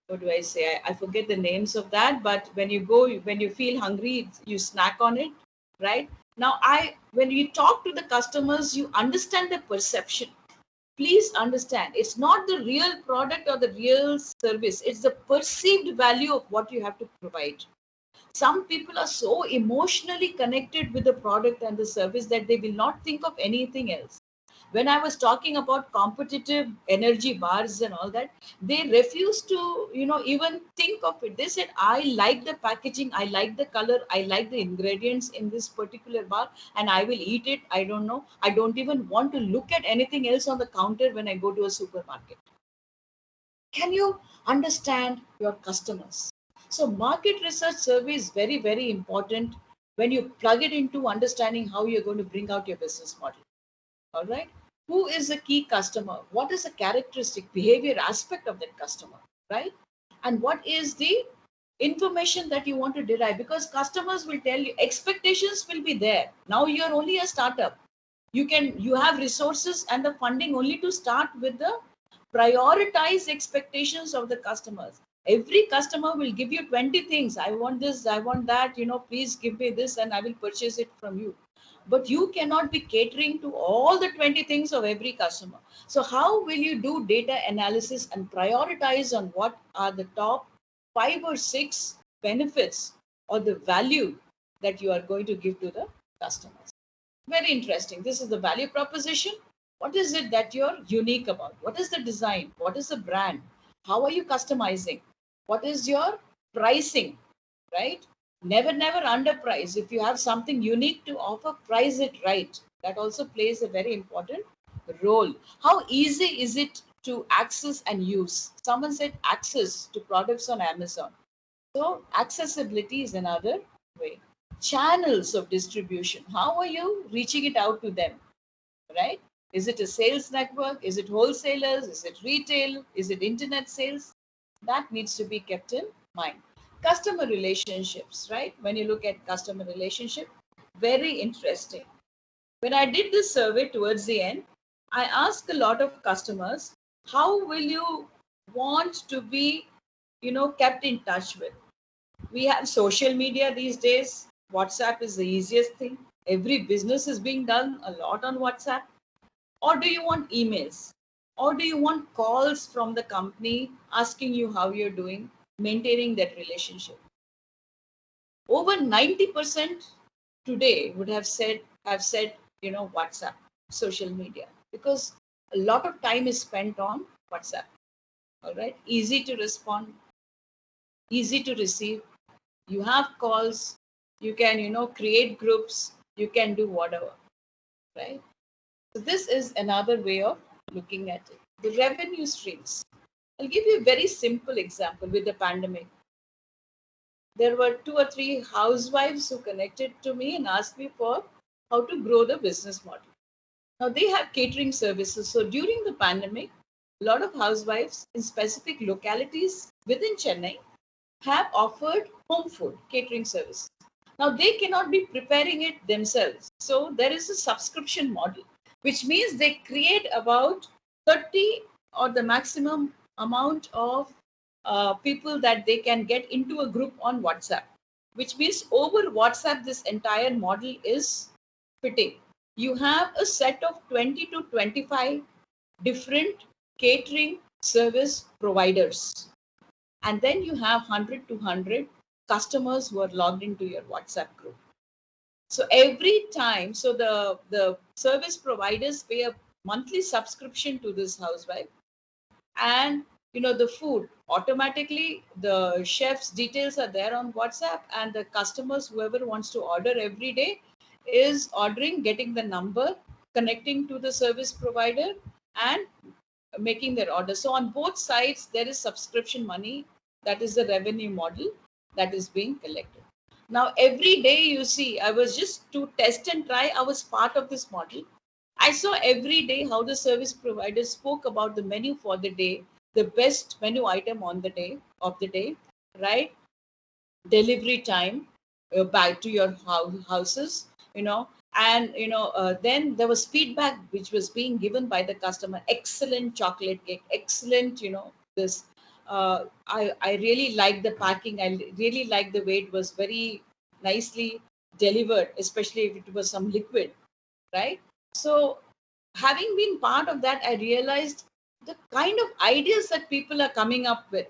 what do I say? I forget the names of that, but when you feel hungry, you snack on it, right? Now, when you talk to the customers, you understand the perception. Please understand, it's not the real product or the real service, it's the perceived value of what you have to provide. Some people are so emotionally connected with the product and the service that they will not think of anything else. When I was talking about competitive energy bars and all that, they refused to, even think of it. They said, I like the packaging, I like the color, I like the ingredients in this particular bar, and I will eat it. I don't know. I don't even want to look at anything else on the counter when I go to a supermarket. Can you understand your customers? So market research survey is very, very important when you plug it into understanding how you're going to bring out your business model. All right. Who is the key customer? What is the characteristic behavior aspect of that customer? Right. And what is the information that you want to derive? Because customers will tell you, expectations will be there. Now you're only a startup. You have resources and the funding only to start with the prioritize expectations of the customers. Every customer will give you 20 things. I want this, I want that, please give me this and I will purchase it from you. But you cannot be catering to all the 20 things of every customer. So how will you do data analysis and prioritize on what are the top 5 or 6 benefits or the value that you are going to give to the customers? Very interesting. This is the value proposition. What is it that you're unique about? What is the design? What is the brand? How are you customizing? What is your pricing? Right? Never underprice. If you have something unique to offer, price it right. That also plays a very important role. How easy is it to access and use? Someone said access to products on Amazon. So accessibility is another way. Channels of distribution. How are you reaching it out to them? Right? Is it a sales network? Is it wholesalers? Is it retail? Is it internet sales? That needs to be kept in mind. Customer relationships, right? When you look at customer relationship, very interesting. When I did this survey towards the end, I asked a lot of customers, how will you want to be, kept in touch with? We have social media these days. WhatsApp is the easiest thing. Every business is being done a lot on WhatsApp. Or do you want emails? Or do you want calls from the company asking you how you're doing, maintaining that relationship? Over 90% today would have said, WhatsApp, social media, because a lot of time is spent on WhatsApp. All right. Easy to respond, easy to receive. You have calls, you can, create groups, you can do whatever. Right. So this is another way of looking at it. The revenue streams. I'll give you a very simple example with the pandemic. There were 2 or 3 housewives who connected to me and asked me for how to grow the business model. Now they have catering services. So during the pandemic, a lot of housewives in specific localities within Chennai have offered home food catering service. Now they cannot be preparing it themselves. So there is a subscription model, which means they create about 30 or the maximum amount of people that they can get into a group on WhatsApp, which means over WhatsApp, this entire model is fitting. You have a set of 20 to 25 different catering service providers. And then you have 100 to 100 customers who are logged into your WhatsApp group. So every time, so the service providers pay a monthly subscription to this housewife, and the food automatically, the chef's details are there on WhatsApp, and the customers, whoever wants to order every day, is ordering, getting the number, connecting to the service provider, and making their order. So on both sides, there is subscription money. That is the revenue model that is being collected. Now, every day you see, I was just to test and try, I was part of this model. I saw every day how the service providers spoke about the menu for the day, the best menu item on the day of the day, right? Delivery time back to your houses, and then there was feedback which was being given by the customer. Excellent chocolate cake, excellent, this. I really like the packing. I really like the way it was very nicely delivered, especially if it was some liquid, right? So having been part of that, I realized the kind of ideas that people are coming up with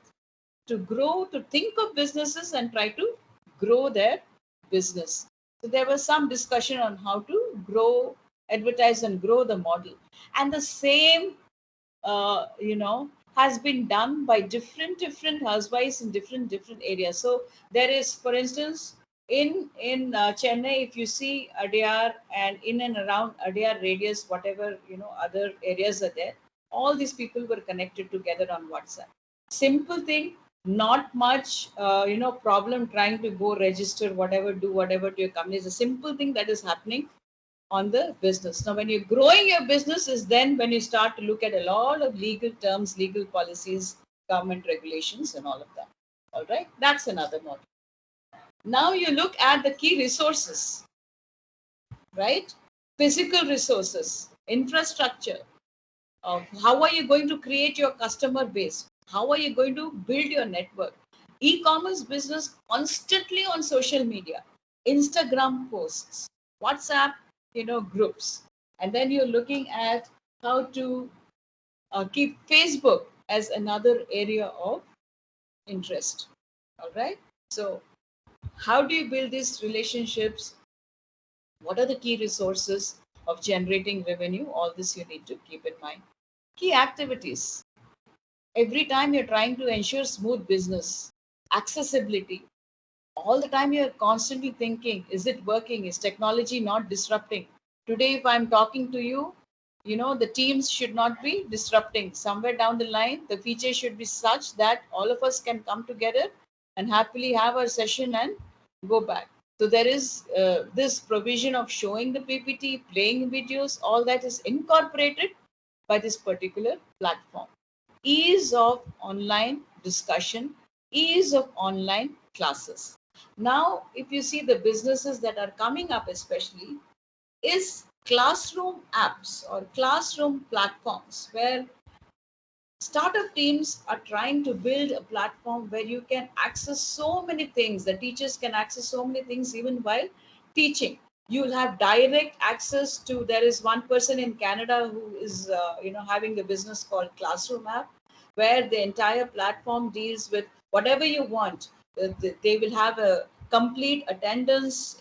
to grow, to think of businesses and try to grow their business. So there was some discussion on how to grow advertise and grow the model. And the same, has been done by different housewives in different areas. So there is, for instance, in Chennai, if you see Adyar and in and around Adyar radius, whatever other areas are there, all these people were connected together on WhatsApp. Simple thing, not much problem trying to go register whatever to your company. It's a simple thing that is happening on the business. Now, when you're growing your business is then when you start to look at a lot of legal terms, legal policies, government regulations, and all of that. All right, that's another model. Now you look at the key resources, right? Physical resources, infrastructure. How are you going to create your customer base? How are you going to build your network? E-commerce business constantly on social media, Instagram posts, WhatsApp, groups. And then you're looking at how to keep Facebook as another area of interest. All right. So how do you build these relationships? What are the key resources of generating revenue? All this you need to keep in mind. Key activities. Every time you're trying to ensure smooth business, accessibility, all the time you're constantly thinking, is it working? Is technology not disrupting? Today, if I'm talking to you, the teams should not be disrupting. Somewhere down the line, the feature should be such that all of us can come together and happily have our session and go back. So there is this provision of showing the PPT, playing videos, all that is incorporated by this particular platform. Ease of online discussion, ease of online classes. Now, if you see the businesses that are coming up, especially, is classroom apps or classroom platforms where startup teams are trying to build a platform where you can access so many things. The teachers can access so many things even while teaching. You'll have direct access to. There is one person in Canada who is, having the business called Classroom App, where the entire platform deals with whatever you want. They will have a complete attendance,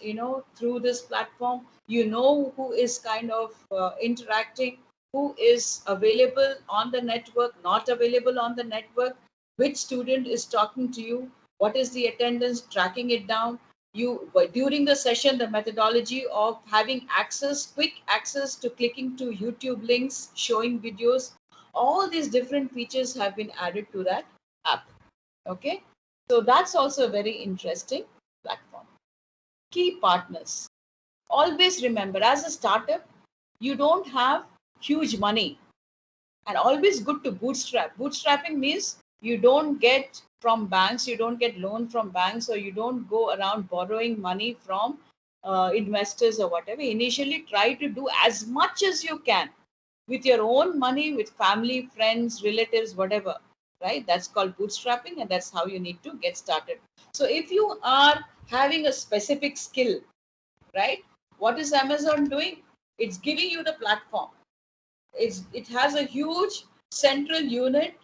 through this platform. Who is kind of interacting, who is available on the network, not available on the network, which student is talking to you, what is the attendance, tracking it down. During the session, the methodology of having access, quick access to clicking to YouTube links, showing videos, all these different features have been added to that app. Okay, so that's also a very interesting platform. Key partners. Always remember, as a startup, you don't have huge money, and always good to bootstrap. Bootstrapping means you don't get from banks, you don't get loan from banks, or you don't go around borrowing money from investors or whatever. Initially, try to do as much as you can with your own money, with family, friends, relatives, whatever, right? That's called bootstrapping, and that's how you need to get started. So if you are having a specific skill, right, what is Amazon doing? It's giving you the platform. It has a huge central unit,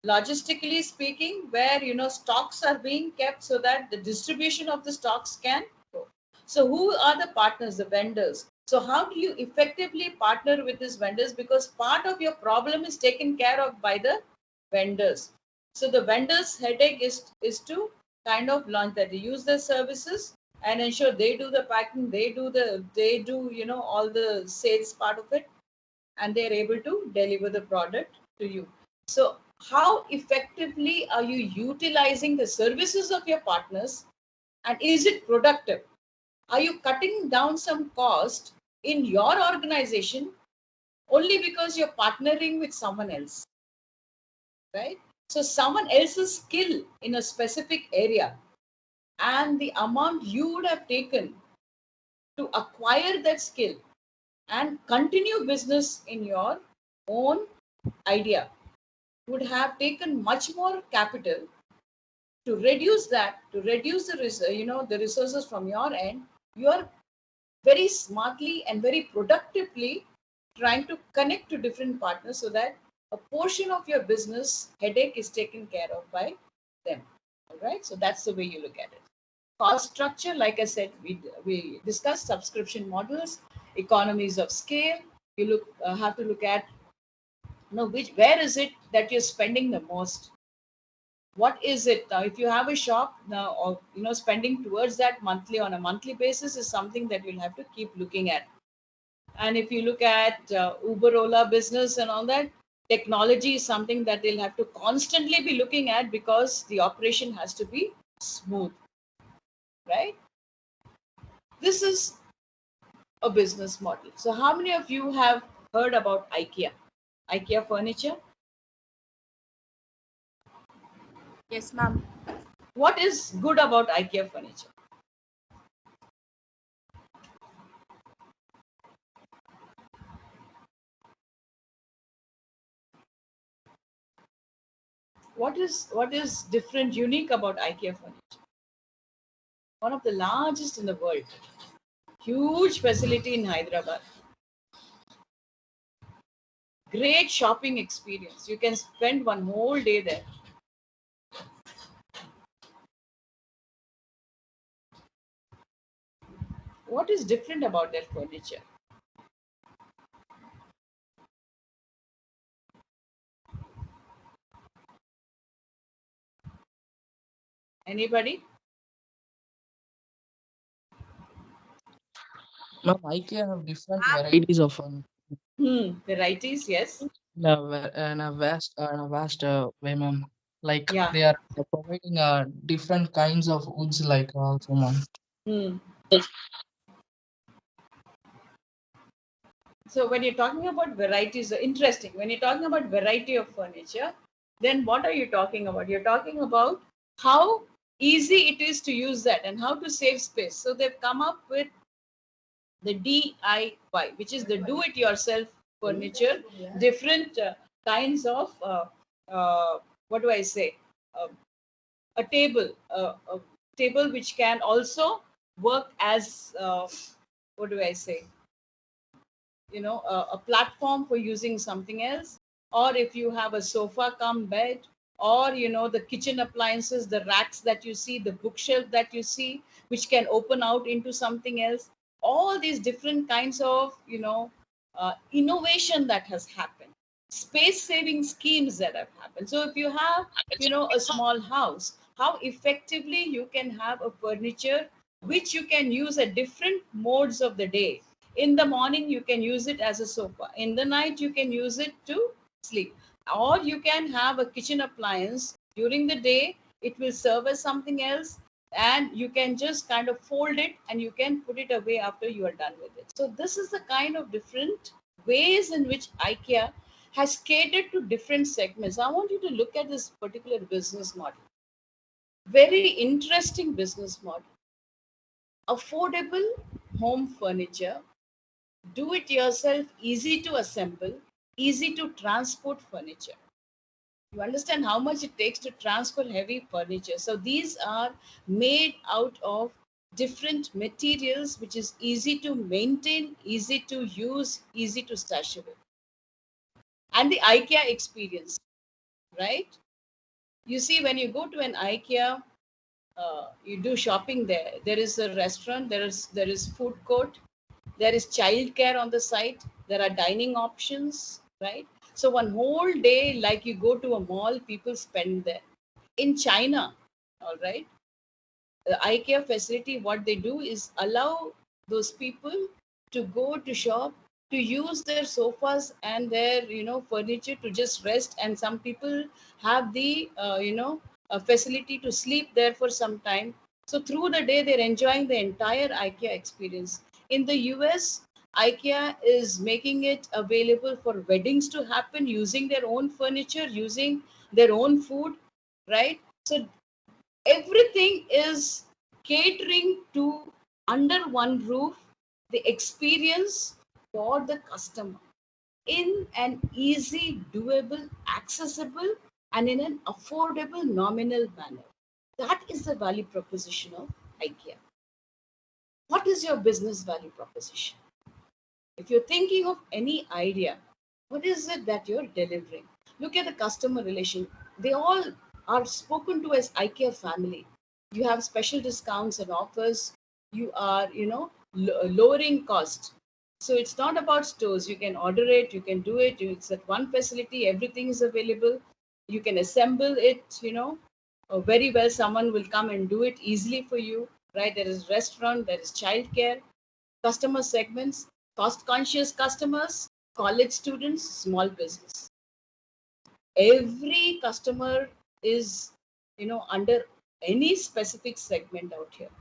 logistically speaking, where stocks are being kept so that the distribution of the stocks can go. So who are the partners? The vendors. So how do you effectively partner with these vendors? Because part of your problem is taken care of by the vendors. So the vendors' headache is to kind of launch that. They use their services and ensure they do the packing, they do all the sales part of it, and they're able to deliver the product to you. So how effectively are you utilizing the services of your partners, and is it productive? Are you cutting down some cost in your organization only because you're partnering with someone else, right? So someone else's skill in a specific area and the amount you would have taken to acquire that skill and continue business in your own idea would have taken much more capital. To reduce that, to reduce the resources from your end, you are very smartly and very productively trying to connect to different partners so that a portion of your business headache is taken care of by them. All right, so that's the way you look at it. Cost structure, like I said, we discussed subscription models. economies of scale. You have to look at, where is it that you're spending the most. What is it now? If you have a shop now, or spending towards that monthly, on a monthly basis, is something that you'll have to keep looking at. And if you look at Uber, Ola business and all that, technology is something that they'll have to constantly be looking at, because the operation has to be smooth, right? This is a business model. So how many of you have heard about IKEA furniture? Yes, ma'am. What is good about IKEA furniture? What is different, unique about IKEA furniture? One of the largest in the world. Huge facility in Hyderabad. Great shopping experience. You can spend one whole day there. What is different about that furniture? Anybody? Ma'am, IKEA have different varieties of Varieties, yes. in a vast way, ma'am. Like Yeah. they are providing different kinds of woods, like also, ma'am. Hmm. So when you're talking about varieties, interesting. When you're talking about variety of furniture, then what are you talking about? You're talking about how easy it is to use that and how to save space. So they've come up with the DIY, which is the do-it-yourself furniture, different kinds of what do I say? Uh, a table which can also work as what do I say? A platform for using something else. Or if you have a sofa come bed, or the kitchen appliances, the racks that you see, the bookshelf that you see, which can open out into something else. All these different kinds of innovation that has happened, space saving schemes that have happened. So if you have a small house, how effectively you can have a furniture which you can use at different modes of the day. In the morning you can use it as a sofa, in the night you can use it to sleep, or you can have a kitchen appliance during the day, it will serve as something else, and you can just kind of fold it and you can put it away after you are done with it. So this is the kind of different ways in which IKEA has catered to different segments. I want you to look at this particular business model. Very interesting business model. Affordable home furniture, do it yourself, easy to assemble, easy to transport furniture. You understand how much it takes to transport heavy furniture. So these are made out of different materials, which is easy to maintain, easy to use, easy to stash away. And the IKEA experience, right? You see, when you go to an IKEA, you do shopping there. There is a restaurant. There is food court. There is childcare on the site. There are dining options, right? So one whole day, like you go to a mall, people spend there. In China, all right, the IKEA facility, what they do is allow those people to go to shop, to use their sofas and their furniture to just rest, and some people have the facility to sleep there for some time. So through the day they're enjoying the entire IKEA experience. In the US, IKEA is making it available for weddings to happen using their own furniture, using their own food, right? So everything is catering to, under one roof, the experience for the customer in an easy, doable, accessible, and in an affordable, nominal manner. That is the value proposition of IKEA. What is your business value proposition? If you're thinking of any idea, what is it that you're delivering? Look at the customer relation. They all are spoken to as IKEA family. You have special discounts and offers. You are, lowering cost. So it's not about stores. You can order it, you can do it. It's at one facility, everything is available. You can assemble it, very well. Someone will come and do it easily for you, right? There is restaurant, there is childcare, customer segments, cost conscious customers, college students, small business. Every customer is, under any specific segment out here.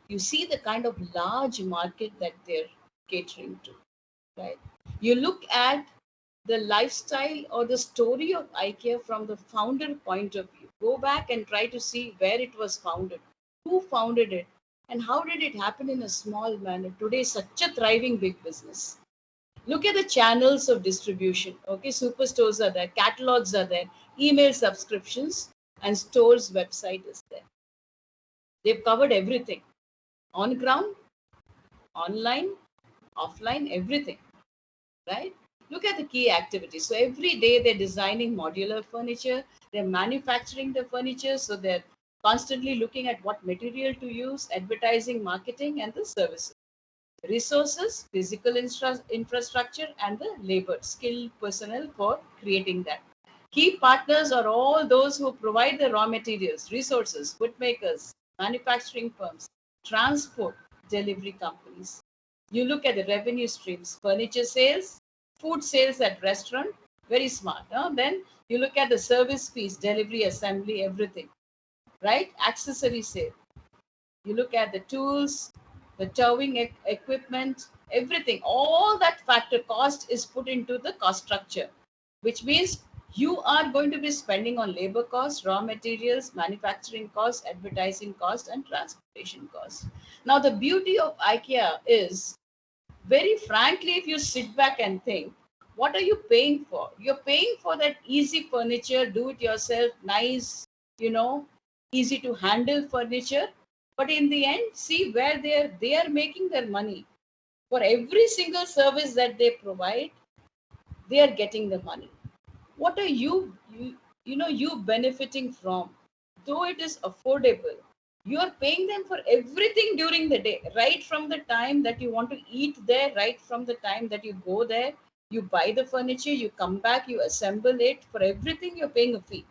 You see the kind of large market that they're catering to, right? You look at the lifestyle or the story of IKEA from the founder point of view. Go back and try to see where it was founded, who founded it, and how did it happen in a small manner. Today, such a thriving big business. Look at the channels of distribution. Okay, superstores are there, catalogs are there, email subscriptions, and stores website is there. They've covered everything, on ground, online, offline, everything, right? Look at the key activities. So every day they're designing modular furniture, they're manufacturing the furniture, so they're constantly looking at what material to use, advertising, marketing, and the services. Resources, physical infrastructure, and the labor, skilled personnel for creating that. Key partners are all those who provide the raw materials, resources, wood makers, manufacturing firms, transport, delivery companies. You look at the revenue streams, furniture sales, food sales at restaurant, very smart. Huh? Then you look at the service fees, delivery, assembly, everything, right? Accessory sale. You look at the tools, the towing equipment, everything. All that factor cost is put into the cost structure, which means you are going to be spending on labor costs, raw materials, manufacturing costs, advertising costs, and transportation costs. Now, the beauty of IKEA is, very frankly, if you sit back and think, what are you paying for? You're paying for that easy furniture, do it yourself, nice, you know, easy to handle furniture. But in the end, see where they are making their money. For every single service that they provide, they are getting the money. What are you benefiting from? Though it is affordable, you are paying them for everything during the day, right from the time that you want to eat there, right from the time that you go there, you buy the furniture, you come back, you assemble it. For everything you're paying a fee,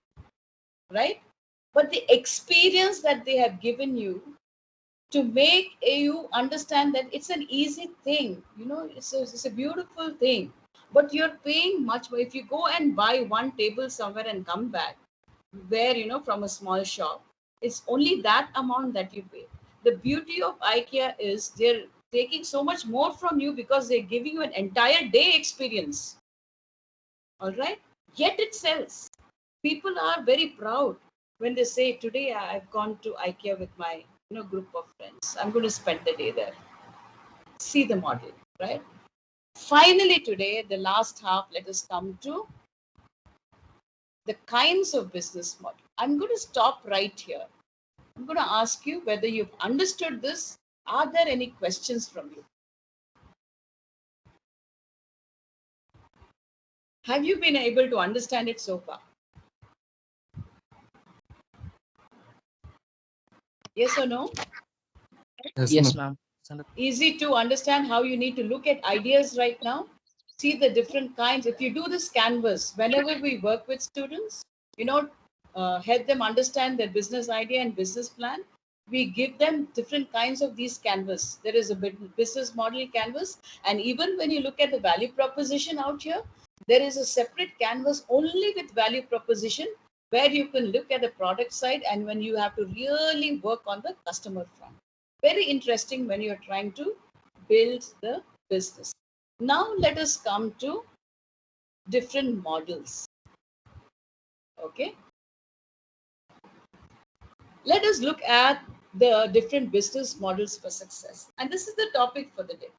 right? But the experience that they have given you to make you understand that it's an easy thing, it's a beautiful thing, but you're paying much more. If you go and buy one table somewhere and come back, where, from a small shop, it's only that amount that you pay. The beauty of IKEA is they're taking so much more from you because they're giving you an entire day experience. All right, yet it sells. People are very proud when they say, today I've gone to IKEA with my group of friends, I'm going to spend the day there. See the model, right? Finally, today, the last half, let us come to the kinds of business model. I'm going to stop right here. I'm going to ask you whether you've understood this. Are there any questions from you? Have you been able to understand it so far? Yes or no? Yes, ma'am. Easy to understand how you need to look at ideas right now. See the different kinds. If you do this canvas, whenever we work with students, help them understand their business idea and business plan, we give them different kinds of these canvas. There is a business model canvas, and even when you look at the value proposition out here, there is a separate canvas only with value proposition, where you can look at the product side and when you have to really work on the customer front. Very interesting when you're trying to build the business. Now let us come to different models. Okay, let us look at the different business models for success, and this is the topic for the day.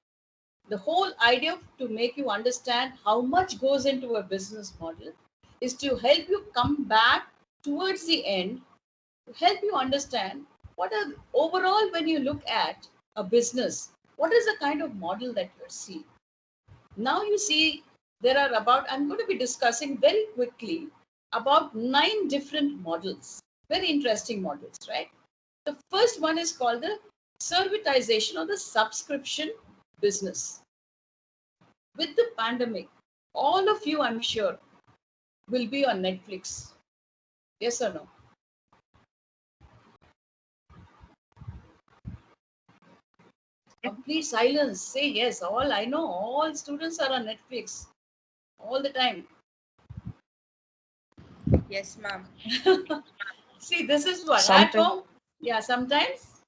The whole idea to make you understand how much goes into a business model is to help you come back towards the end, to help you understand what are overall, when you look at a business, what is the kind of model that you're seeing. Now you see, there are about, I'm going to be discussing very quickly about 9 different models. Very interesting models, right? The first one is called the servitization or the subscription business. with the pandemic, all of you, I'm sure, will be on Netflix. Yes or no? Complete silence. Say yes. All I know, all students are on Netflix all the time. Yes, ma'am. See, this is what at Sometimes, home. Yeah, sometimes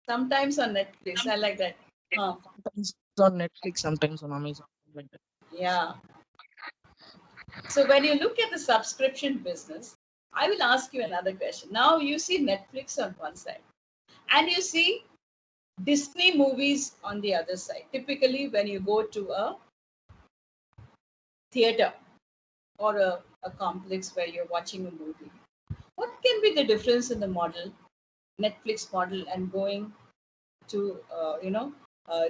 on Netflix. I like that. sometimes on Netflix, sometimes on Amazon, like that. Yeah. So when you look at the subscription business, I will ask you another question. Now you see Netflix on one side, and you see Disney movies on the other side. Typically, when you go to a theater or a complex where you're watching a movie, what can be the difference in the model, Netflix model, and going to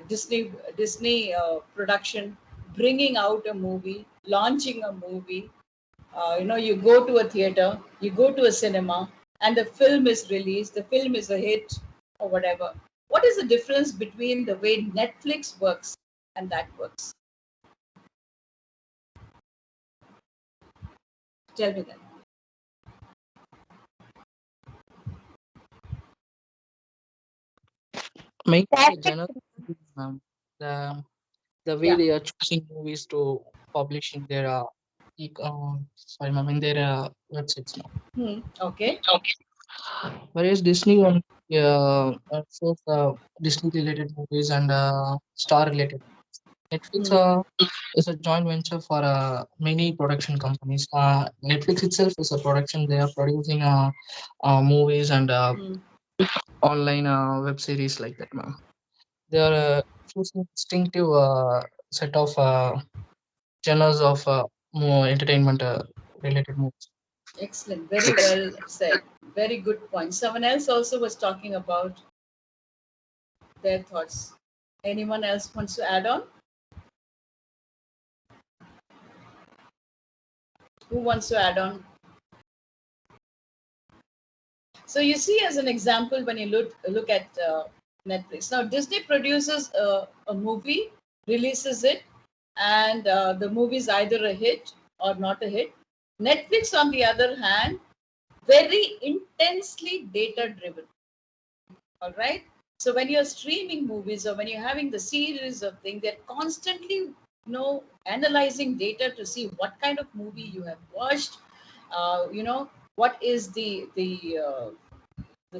Disney production, bringing out a movie, launching a movie. You go to a theater, you go to a cinema, and the film is released. The film is a hit or whatever. What is the difference between the way Netflix works and that works? Tell me that. Mainly the Traffic. genre, the the way Yeah. they are choosing movies to publish in their sorry, ma'am, in their websites now. Okay. Whereas Disney on shows Disney related movies and star related. Netflix is a joint venture for many production companies. Netflix itself is a production. They are producing movies and online web series like that, ma'am. They are choosing distinctive set of genres of entertainment related movies. Excellent. Very well said. Very good point. Someone else also was talking about their thoughts. Anyone else wants to add on? Who wants to add on? So you see, as an example, when you look at Netflix, now Disney produces a movie, releases it, and the movie is either a hit or not a hit. Netflix, on the other hand, very intensely data driven. All right. So when you're streaming movies or when you're having the series of things, they're constantly analyzing data to see what kind of movie you have watched. What is the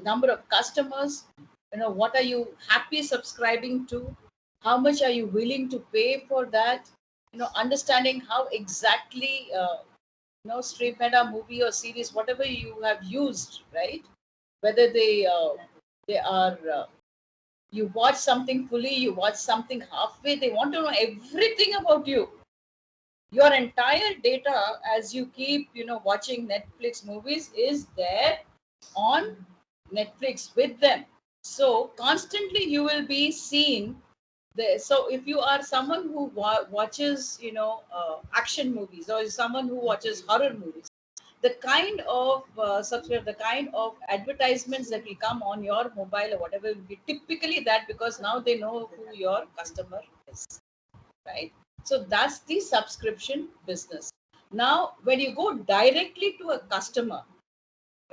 number of customers, what are you happy subscribing to, how much are you willing to pay for that, understanding how exactly stream meta movie or series, whatever you have used, right, whether they are you watch something fully, you watch something halfway, they want to know everything about you, your entire data, as you keep watching Netflix movies, is there on Netflix with them. So constantly you will be seen there. So if you are someone who watches action movies, or is someone who watches horror movies, the kind of the kind of advertisements that will come on your mobile or whatever will be typically that, because now they know who your customer is, right? So that's the subscription business. Now, when you go directly to a customer,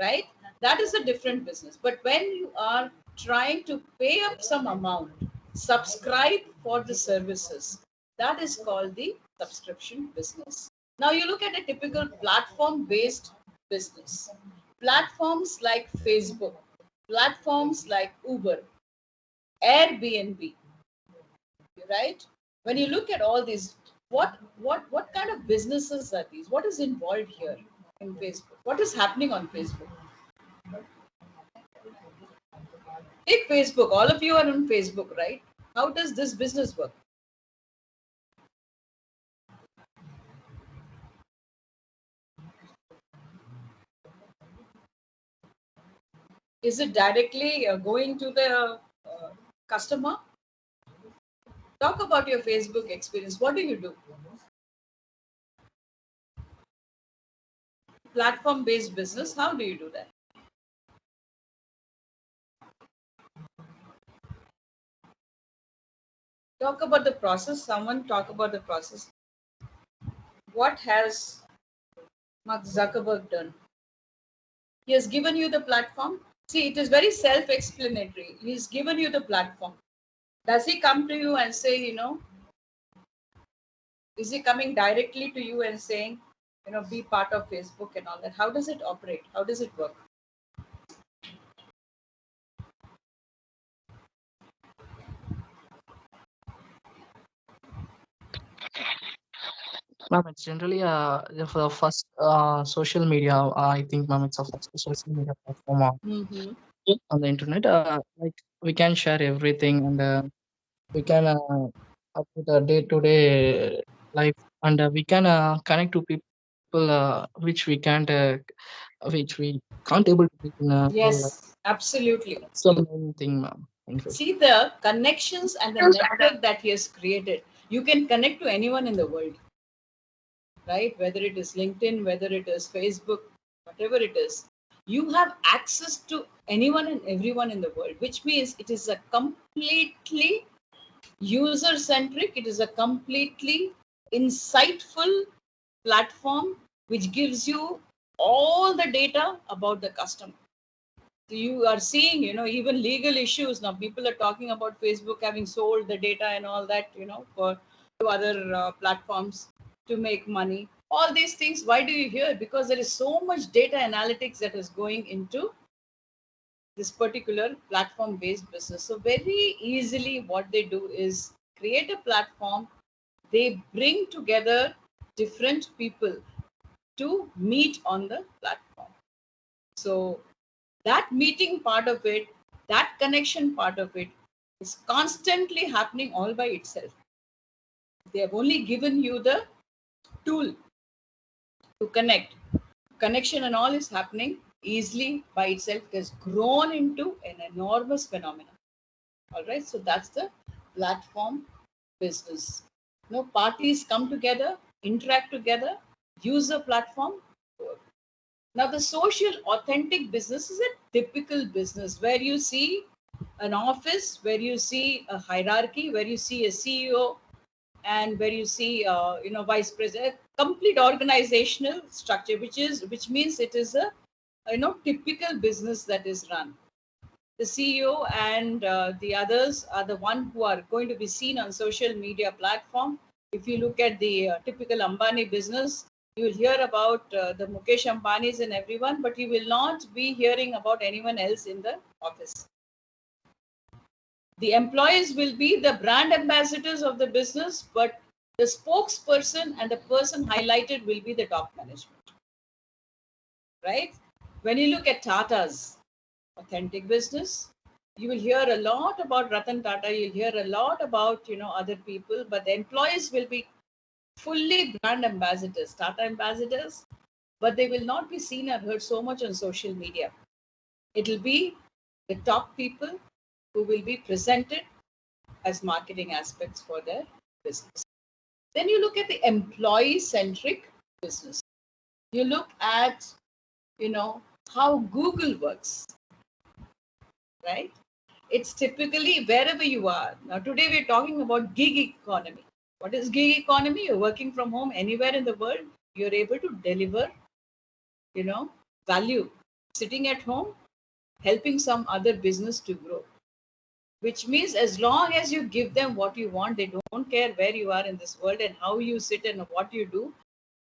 right, that is a different business. But when you are trying to pay up some amount, subscribe for the services, that is called the subscription business. Now, you look at a typical platform based business. Platforms like Facebook, platforms like Uber, Airbnb, right? When you look at all these, what kind of businesses are these? What is involved here in Facebook? What is happening on Facebook? Take Facebook. All of you are on Facebook, right? How does this business work? Is it directly going to the customer? Talk about your Facebook experience. What do you do? Platform based business. How do you do that? Talk about the process. Someone talk about the process. What has Mark Zuckerberg done? He has given you the platform. See, it is very self-explanatory. He's given you the platform. Does he come to you and say, is he coming directly to you and saying, be part of Facebook and all that? How does it operate? How does it work? Ma'am, it's generally for the first social media. I think, ma'am, it's a first social media platform on the internet. Like we can share everything, and we can update the day-to-day life, and we can connect to people which we can't able to meet in real life. Yes, absolutely. That's the main thing, ma'am. See the connections and the network that he has created. You can connect to anyone in the world, right? Whether it is LinkedIn, whether it is Facebook, whatever it is, you have access to anyone and everyone in the world, which means it is a completely user centric, it is a completely insightful platform which gives you all the data about the customer. So you are seeing, even legal issues now. People are talking about Facebook having sold the data and all that, for to other platforms to make money. All these things, why do you hear? Because there is so much data analytics that is going into this particular platform based business. So very easily what they do is create a platform. They bring together different people to meet on the platform. So that meeting part of it, that connection part of it is constantly happening all by itself. They have only given you the tool to connect. Connection and all is happening easily by itself. It has grown into an enormous phenomenon. All right, so that's the platform business. Parties come together, interact together, use a platform. Now, the social authentic business is a typical business where you see an office, where you see a hierarchy, where you see a CEO, and where you see, vice president, complete organizational structure, which means it is a, typical business that is run. The CEO and the others are the one who are going to be seen on social media platform. If you look at the typical Ambani business, you will hear about the Mukesh Ambanis and everyone, but you will not be hearing about anyone else in the office. The employees will be the brand ambassadors of the business, but the spokesperson and the person highlighted will be the top management. Right? When you look at Tata's authentic business, you will hear a lot about Ratan Tata, you'll hear a lot about other people, but the employees will be fully brand ambassadors, Tata ambassadors, but they will not be seen or heard so much on social media. It will be the top people who will be presented as marketing aspects for their business. Then you look at the employee-centric business. You look at, how Google works, right? It's typically wherever you are. Now, today we're talking about gig economy. What is gig economy? You're working from home anywhere in the world. You're able to deliver, value, sitting at home, helping some other business to grow. Which means as long as you give them what you want, they don't care where you are in this world and how you sit and what you do,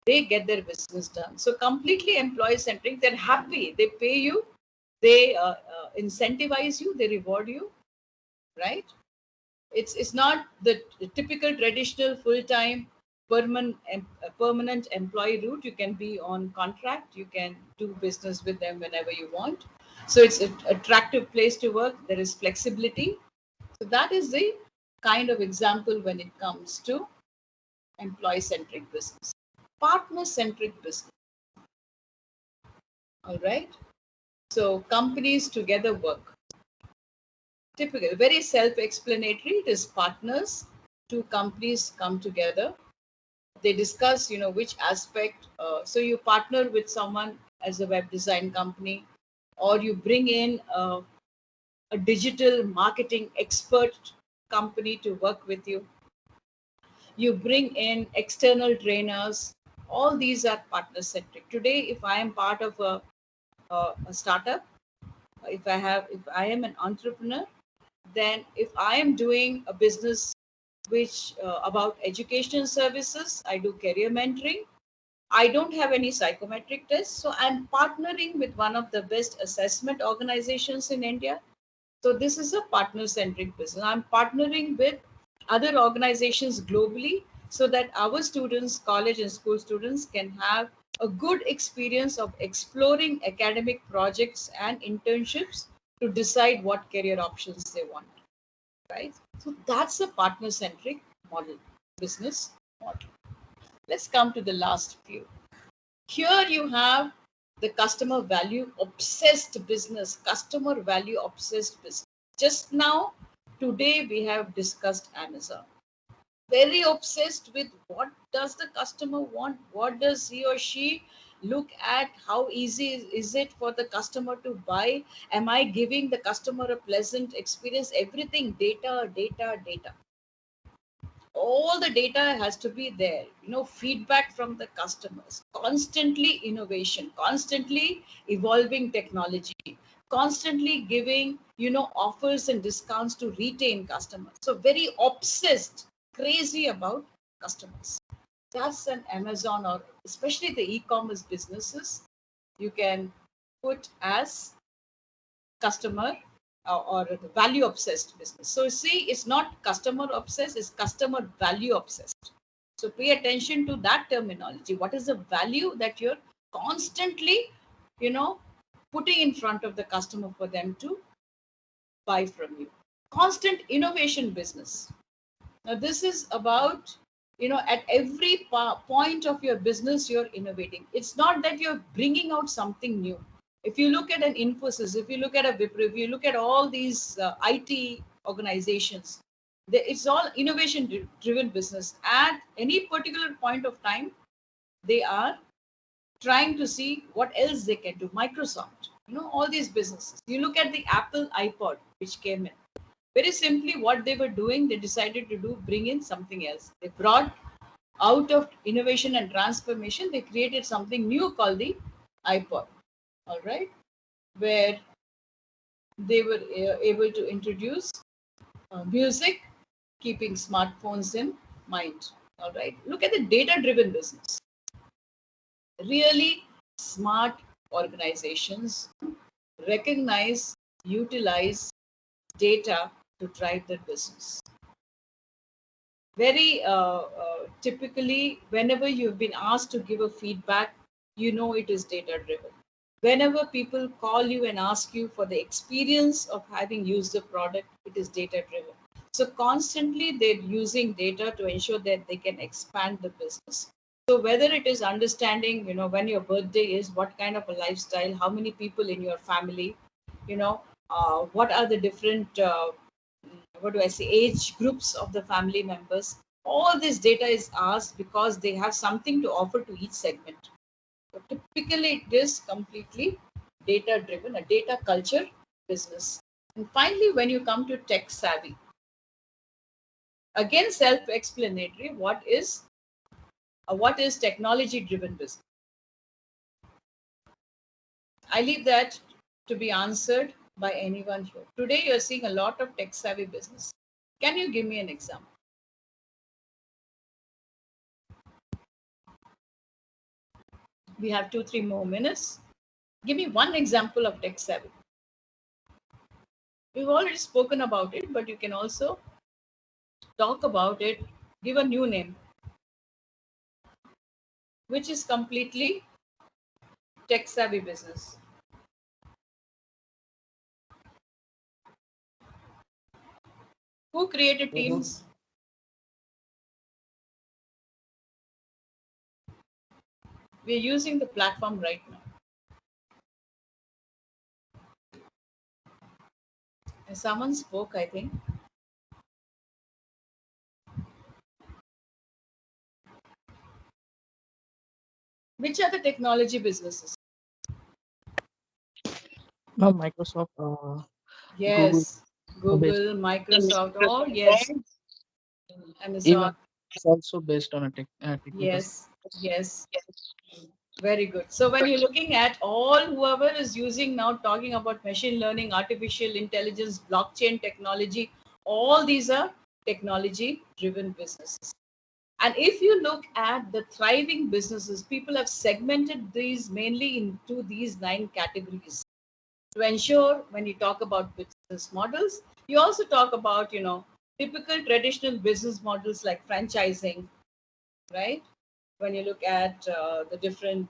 they get their business done. So completely employee centric. They're happy. They pay you. They incentivize you. They reward you. Right? It's not the typical traditional full-time permanent employee route. You can be on contract. You can do business with them whenever you want. So it's an attractive place to work. There is flexibility. So that is the kind of example when it comes to employee-centric business. Partner-centric business. All right. So companies together work. Typical, very self-explanatory. It is partners. Two companies come together. They discuss, which aspect. So you partner with someone as a web design company, or you bring in a digital marketing expert company to work with you. You bring in external trainers. All these are partner centric. Today, if I am part of a startup, if I am an entrepreneur, then if I am doing a business which about education services, I do career mentoring. I don't have any psychometric tests, so I'm partnering with one of the best assessment organizations in India. So this is a partner-centric business. I'm partnering with other organizations globally so that our students, college and school students, can have a good experience of exploring academic projects and internships to decide what career options they want. Right? So that's a partner-centric model, business model. Let's come to the last few. Here you have the customer value obsessed business, customer value obsessed business. Just now, today we have discussed Amazon. Very obsessed with what does the customer want, what does he or she look at, how easy is it for the customer to buy, am I giving the customer a pleasant experience, everything data, data, data. All the data has to be there, feedback from the customers, constantly innovation, constantly evolving technology, constantly giving offers and discounts to retain customers. So very obsessed, crazy about customers. That's an Amazon, or especially the e-commerce businesses, you can put as customer or the value obsessed business. So see, it's not customer obsessed, it's customer value obsessed. So pay attention to that terminology. What is the value that you're constantly, putting in front of the customer for them to buy from you? Constant innovation business. Now this is about, at every point of your business, you're innovating. It's not that you're bringing out something new. If you look at an Infosys, if you look at a Wipro, if you look at all these IT organizations, it's all innovation driven business. At any particular point of time, they are trying to see what else they can do. Microsoft, all these businesses. You look at the Apple iPod, which came in. Very simply, what they were doing, they decided to bring in something else. They brought out of innovation and transformation, they created something new called the iPod. All right, where they were able to introduce music, keeping smartphones in mind. All right, look at the data-driven business. Really smart organizations recognize, utilize data to drive their business. Very typically, whenever you've been asked to give a feedback, it is data driven. Whenever people call you and ask you for the experience of having used the product, it is data driven. So constantly they're using data to ensure that they can expand the business. So whether it is understanding, when your birthday is, what kind of a lifestyle, how many people in your family, what are the different what do I say, age groups of the family members. All this data is asked because they have something to offer to each segment. So typically, it is completely data driven, a data culture business. And finally, when you come to tech savvy, again, self explanatory, what is technology driven business? I leave that to be answered by anyone here. Today, you're seeing a lot of tech savvy business. Can you give me an example? We have 2-3 more minutes. Give me one example of tech savvy. We've already spoken about it, but you can also talk about it, give a new name, which is completely tech savvy business. Who created Teams? We're using the platform right now. And someone spoke, I think. Which are the technology businesses? No, Microsoft, Google. Yes, Google, Microsoft, oh yes, Amazon. Even it's also based on a technical. Yes, yes. Very good. So when you're looking at all whoever is using now talking about machine learning, artificial intelligence, blockchain technology, all these are technology driven businesses. And if you look at the thriving businesses, people have segmented these mainly into these 9 categories to ensure when you talk about business models, you also talk about, typical traditional business models like franchising, right? When you look at the different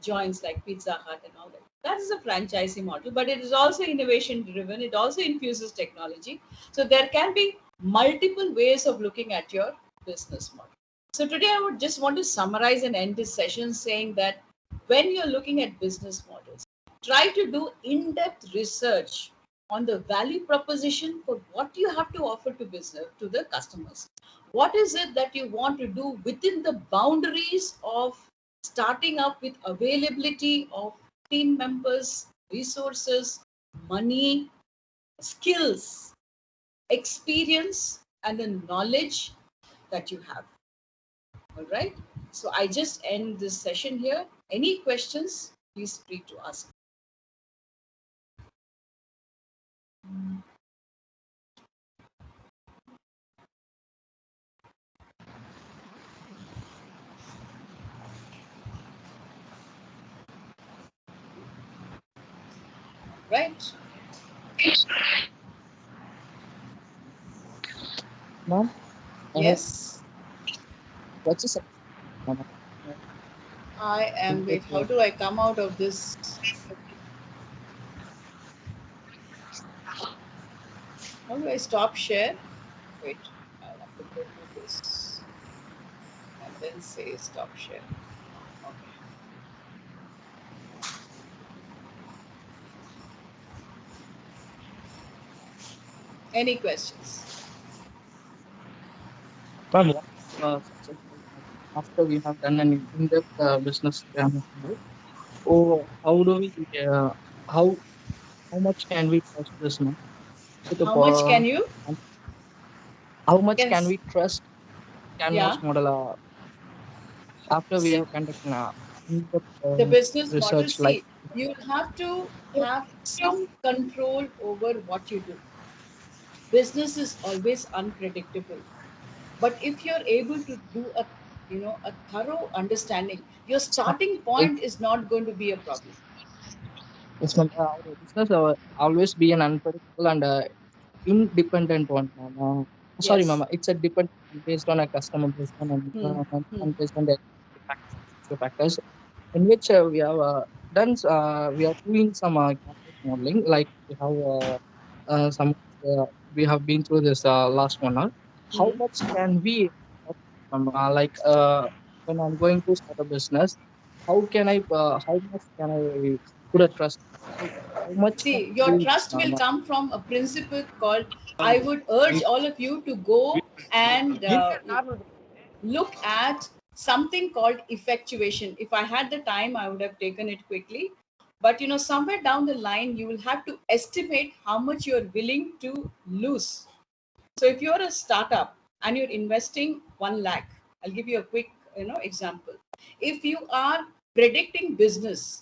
joints like Pizza Hut and all that. That is a franchising model, but it is also innovation driven. It also infuses technology. So there can be multiple ways of looking at your business model. So today I would just want to summarize and end this session saying that when you're looking at business models, try to do in-depth research on the value proposition for what you have to offer to business to the customers. What is it that you want to do within the boundaries of starting up with availability of team members, resources, money, skills, experience, and the knowledge that you have. All right. So I just end this session here. Any questions, please free to ask. Right. Ma'am, Yes. what's the second? I am. Wait, how do I come out of this? How do I stop share? Wait, I'll have to go to this and then say stop share. Okay. Any questions? Ma'am, successful after we have done an in-depth business plan. Oh, how do we? How how much can we trust this now? So the How much can you? how much can Yes. we trust Canvas Yeah. model after we See, have conducted in-depth the business model, research like see, you have to have some control over what you do. Business is always unpredictable. But if you're able to do a thorough understanding, your starting it, point is not going to be a problem. it's not, our business always be an unpredictable and independent one, ma'am. Sorry, Yes. mama. It's a depend based on a customer, based on an Hmm. environment, Hmm. and based on the factors in which we have we are doing some campus modeling. Like we have some we have been through this last 1 hour. How Hmm. much can we like when I'm going to start a business? How much can I put a trust? How much can See, I your do? trust will come from a principle called, I would urge all of you to go and look at something called effectuation. If I had the time, I would have taken it quickly. But somewhere down the line, you will have to estimate how much you're willing to lose. So if you're a startup and you're investing 1 lakh, I'll give you a quick example. If you are predicting business,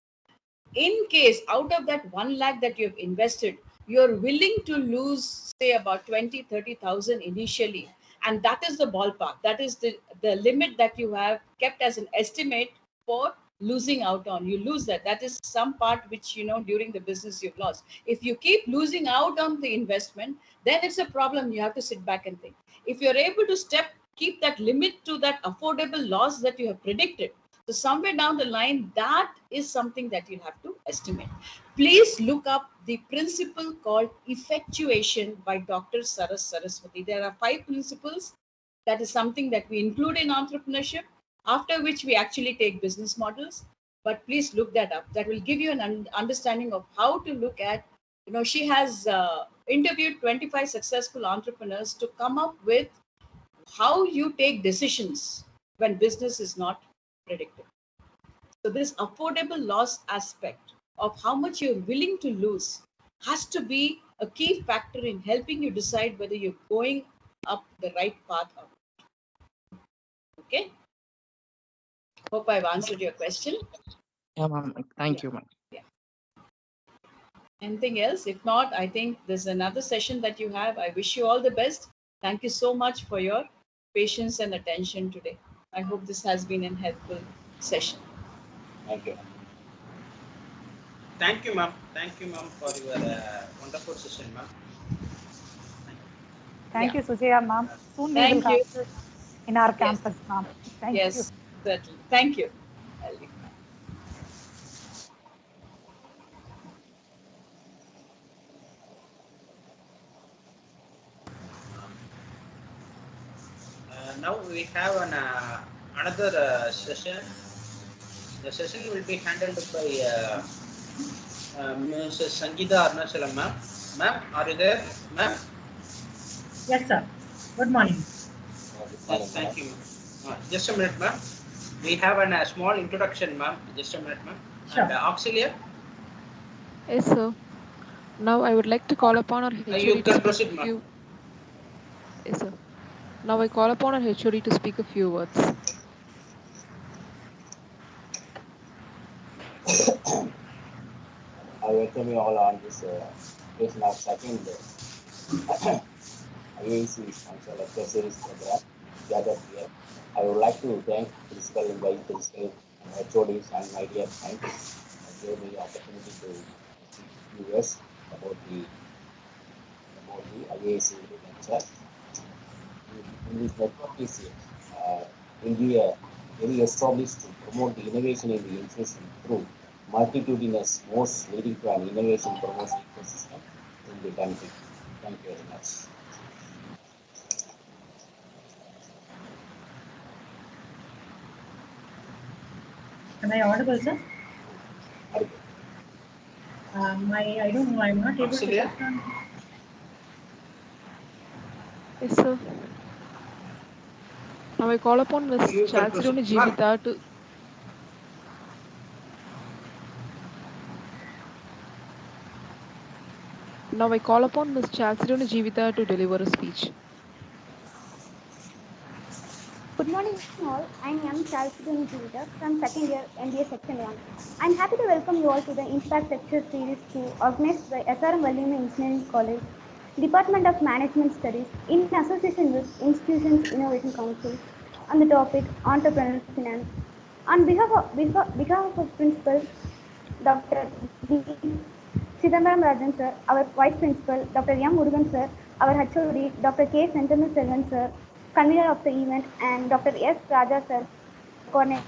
in case out of that 1 lakh that you've invested, you're willing to lose say about 20-30,000 initially, and that is the ballpark, that is the limit that you have kept as an estimate for losing out on. You lose that is some part which during the business you've lost. If you keep losing out on the investment, then it's a problem. You have to sit back and think. If you're able to keep that limit to that affordable loss that you have predicted, so somewhere down the line, that is something that you'll have to estimate. Please look up the principle called effectuation by Dr. Saraswati. There are 5 principles. That is something that we include in entrepreneurship, after which we actually take business models. But please look that up. That will give you an understanding of how to look at, she has interviewed 25 successful entrepreneurs to come up with how you take decisions when business is not predictable. So this affordable loss aspect of how much you're willing to lose has to be a key factor in helping you decide whether you're going up the right path or not. Okay. Hope I've answered your question. Yeah, ma'am. Thank you, ma'am. Yeah. Anything else? If not, I think there's another session that you have. I wish you all the best. Thank you so much for your patience and attention today. I hope this has been a helpful session. Thank you. Thank you, ma'am. Thank you, ma'am, for your wonderful session, ma'am. Thank you, Sujaya, ma'am. Soon we will Thank have you. this in our Yes. campus, ma'am. Thank you. Yes, certainly. Thank you. I'll leave now. Now we have another session. The session will be handled by Mrs. Sangeeta Arnachalam, ma'am. Ma'am, are you there, ma'am? Yes, sir. Good morning. Yes, thank you, ma'am. Just a minute, ma'am. We have a small introduction, ma'am. Just a minute, ma'am. Sure. And Auxilia? Yes, sir. Now I would like to call upon our HOD You to can speak proceed, a ma'am. few. Yes, sir. Now I call upon our HOD to speak a few words. I welcome you all on this occasion of second IAC Sponsor Lecture Series program gathered here. I would like to thank Principal and Vice Principal and HODs and my dear friends who gave me the opportunity to speak to you about the IAC lecture. In this network is will be very established to promote the innovation in the institution through multitudinous modes leading to an innovation promotion ecosystem in the country. Thank you very much. Am I audible, sir? I don't know. I'm not able to Auxilia? click on. Yes, sir. Now I call upon Ms. You can proceed, Chalcedony ma'am. Jivita to. Now I call upon Ms. Chalcedony Jivita to deliver a speech. Good morning all. I am Chalcedony Jivita from second year MBA section 1. I am happy to welcome you all to the Impact Lecture Series 2 organized by SRM Vallima Engineering College, Department of Management Studies in association with Institutions Innovation Council on the topic Entrepreneurial Finance. On behalf of Principal Dr. D. Chidambaram Rajan sir, our Vice Principal, Dr. M. Murugan sir, our HOD, Dr. K. Sentamil Selvan sir, convener of the event, and Dr. S. Raja sir, coordinator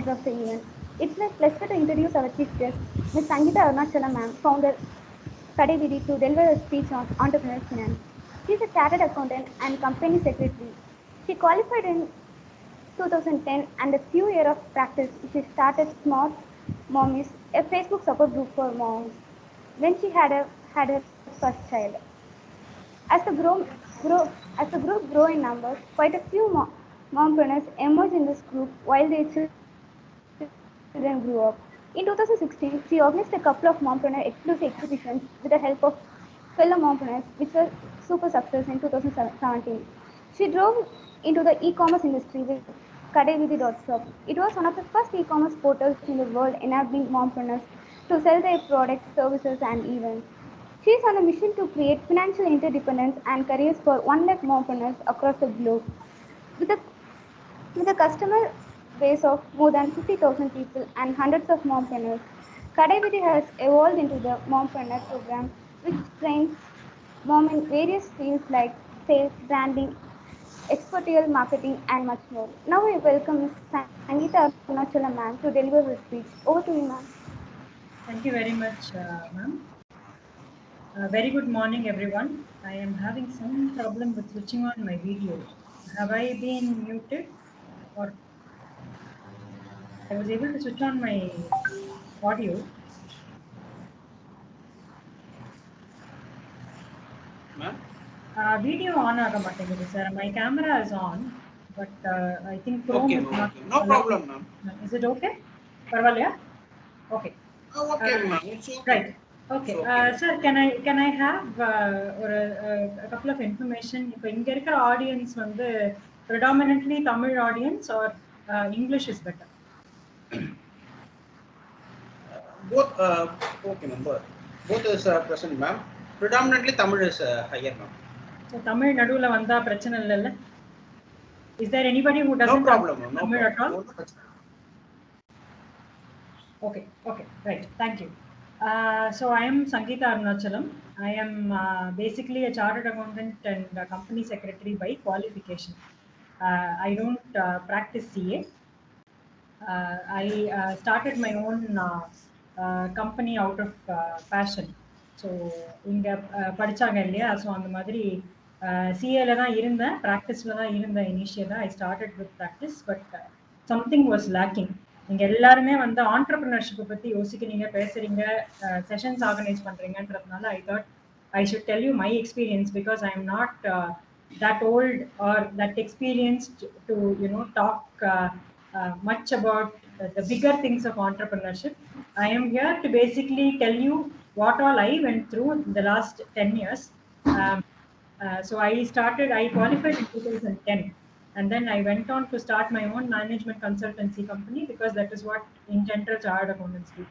of the event. It's my pleasure to introduce our chief guest, Ms. Sangeeta Arunachalam ma'am, founder Kadevidi, to deliver a speech on entrepreneurial finance. She is a chartered accountant and company secretary. She qualified in 2010, and a few years of practice, she started Smart Mommies, a Facebook support group for moms, when she had her first child. As the group grew in numbers, quite a few mompreneurs emerged in this group while their children grew up. In 2016, she organized a couple of mompreneur exclusive exhibitions with the help of fellow mompreneurs, which were super success in 2017. She drove into the e-commerce industry with Kadevidi.shop. It was one of the first e-commerce portals in the world enabling mompreneurs to sell their products, services, and events. She is on a mission to create financial interdependence and careers for 1 lakh mompreneurs across the globe. With a, with a customer base of more than 50,000 people and hundreds of mompreneurs, Kadevidi has evolved into the mompreneur program, which trains mom in various fields like sales, branding, expertise, marketing, and much more. Now we welcome Ms. Sangeeta Arunachalam ma'am to deliver her speech. Over to you, ma'am. Thank you very much, ma'am. Very good morning, everyone. I am having some problem with switching on my video. Have I been muted? Or I was able to switch on my audio. Ma'am? Video on ಆಗ ಮಾಟೇಂಗಿದೆ sir. My camera is on, but I think Chrome Okay, is ma'am. not Okay. No allowing. problem, ma'am. Is it okay? Parvalya? Okay. Okay, ma'am. It's okay. Right. Okay, sir, can I have a couple of information? இப்போ இங்க இருக்கிற audience வந்து predominantly Tamil audience or English is better? Both, okay, ma'am. Both is present, ma'am. Predominantly Tamil is higher, ma'am. So Tamil நடுவுல வந்தா பிரச்சனை இல்லைல்ல? Is there anybody who doesn't No problem, ma'am. No Tamil at all? problem. Okay, right. Thank you. So I am Sangeeta Arunachalam. I am basically a chartered accountant and a company secretary by qualification. I don't practice CA. I started my own company out of passion. So இங்கே படித்தாங்க இல்லையா, so அந்த மாதிரி சிஏல தான் இருந்தேன், ப்ராக்டிஸில் தான் இருந்தேன் இனிஷியலாக. I started with practice, but something was lacking. நீங்கள் எல்லாருமே வந்து ஆண்டர்பிரினர்ஷிப்பை பற்றி யோசிக்கிறீங்க, பேசுகிறீங்க, செஷன்ஸ் ஆர்கனைஸ் பண்ணுறீங்கன்றதுனால I thought I should tell you my experience, because I am not that old or that experienced to talk much about the bigger things of entrepreneurship. I am here to basically tell you what all I went through in the last 10 years. So I qualified in 2010, and then I went on to start my own management consultancy company, because that is what in general chartered accountants do.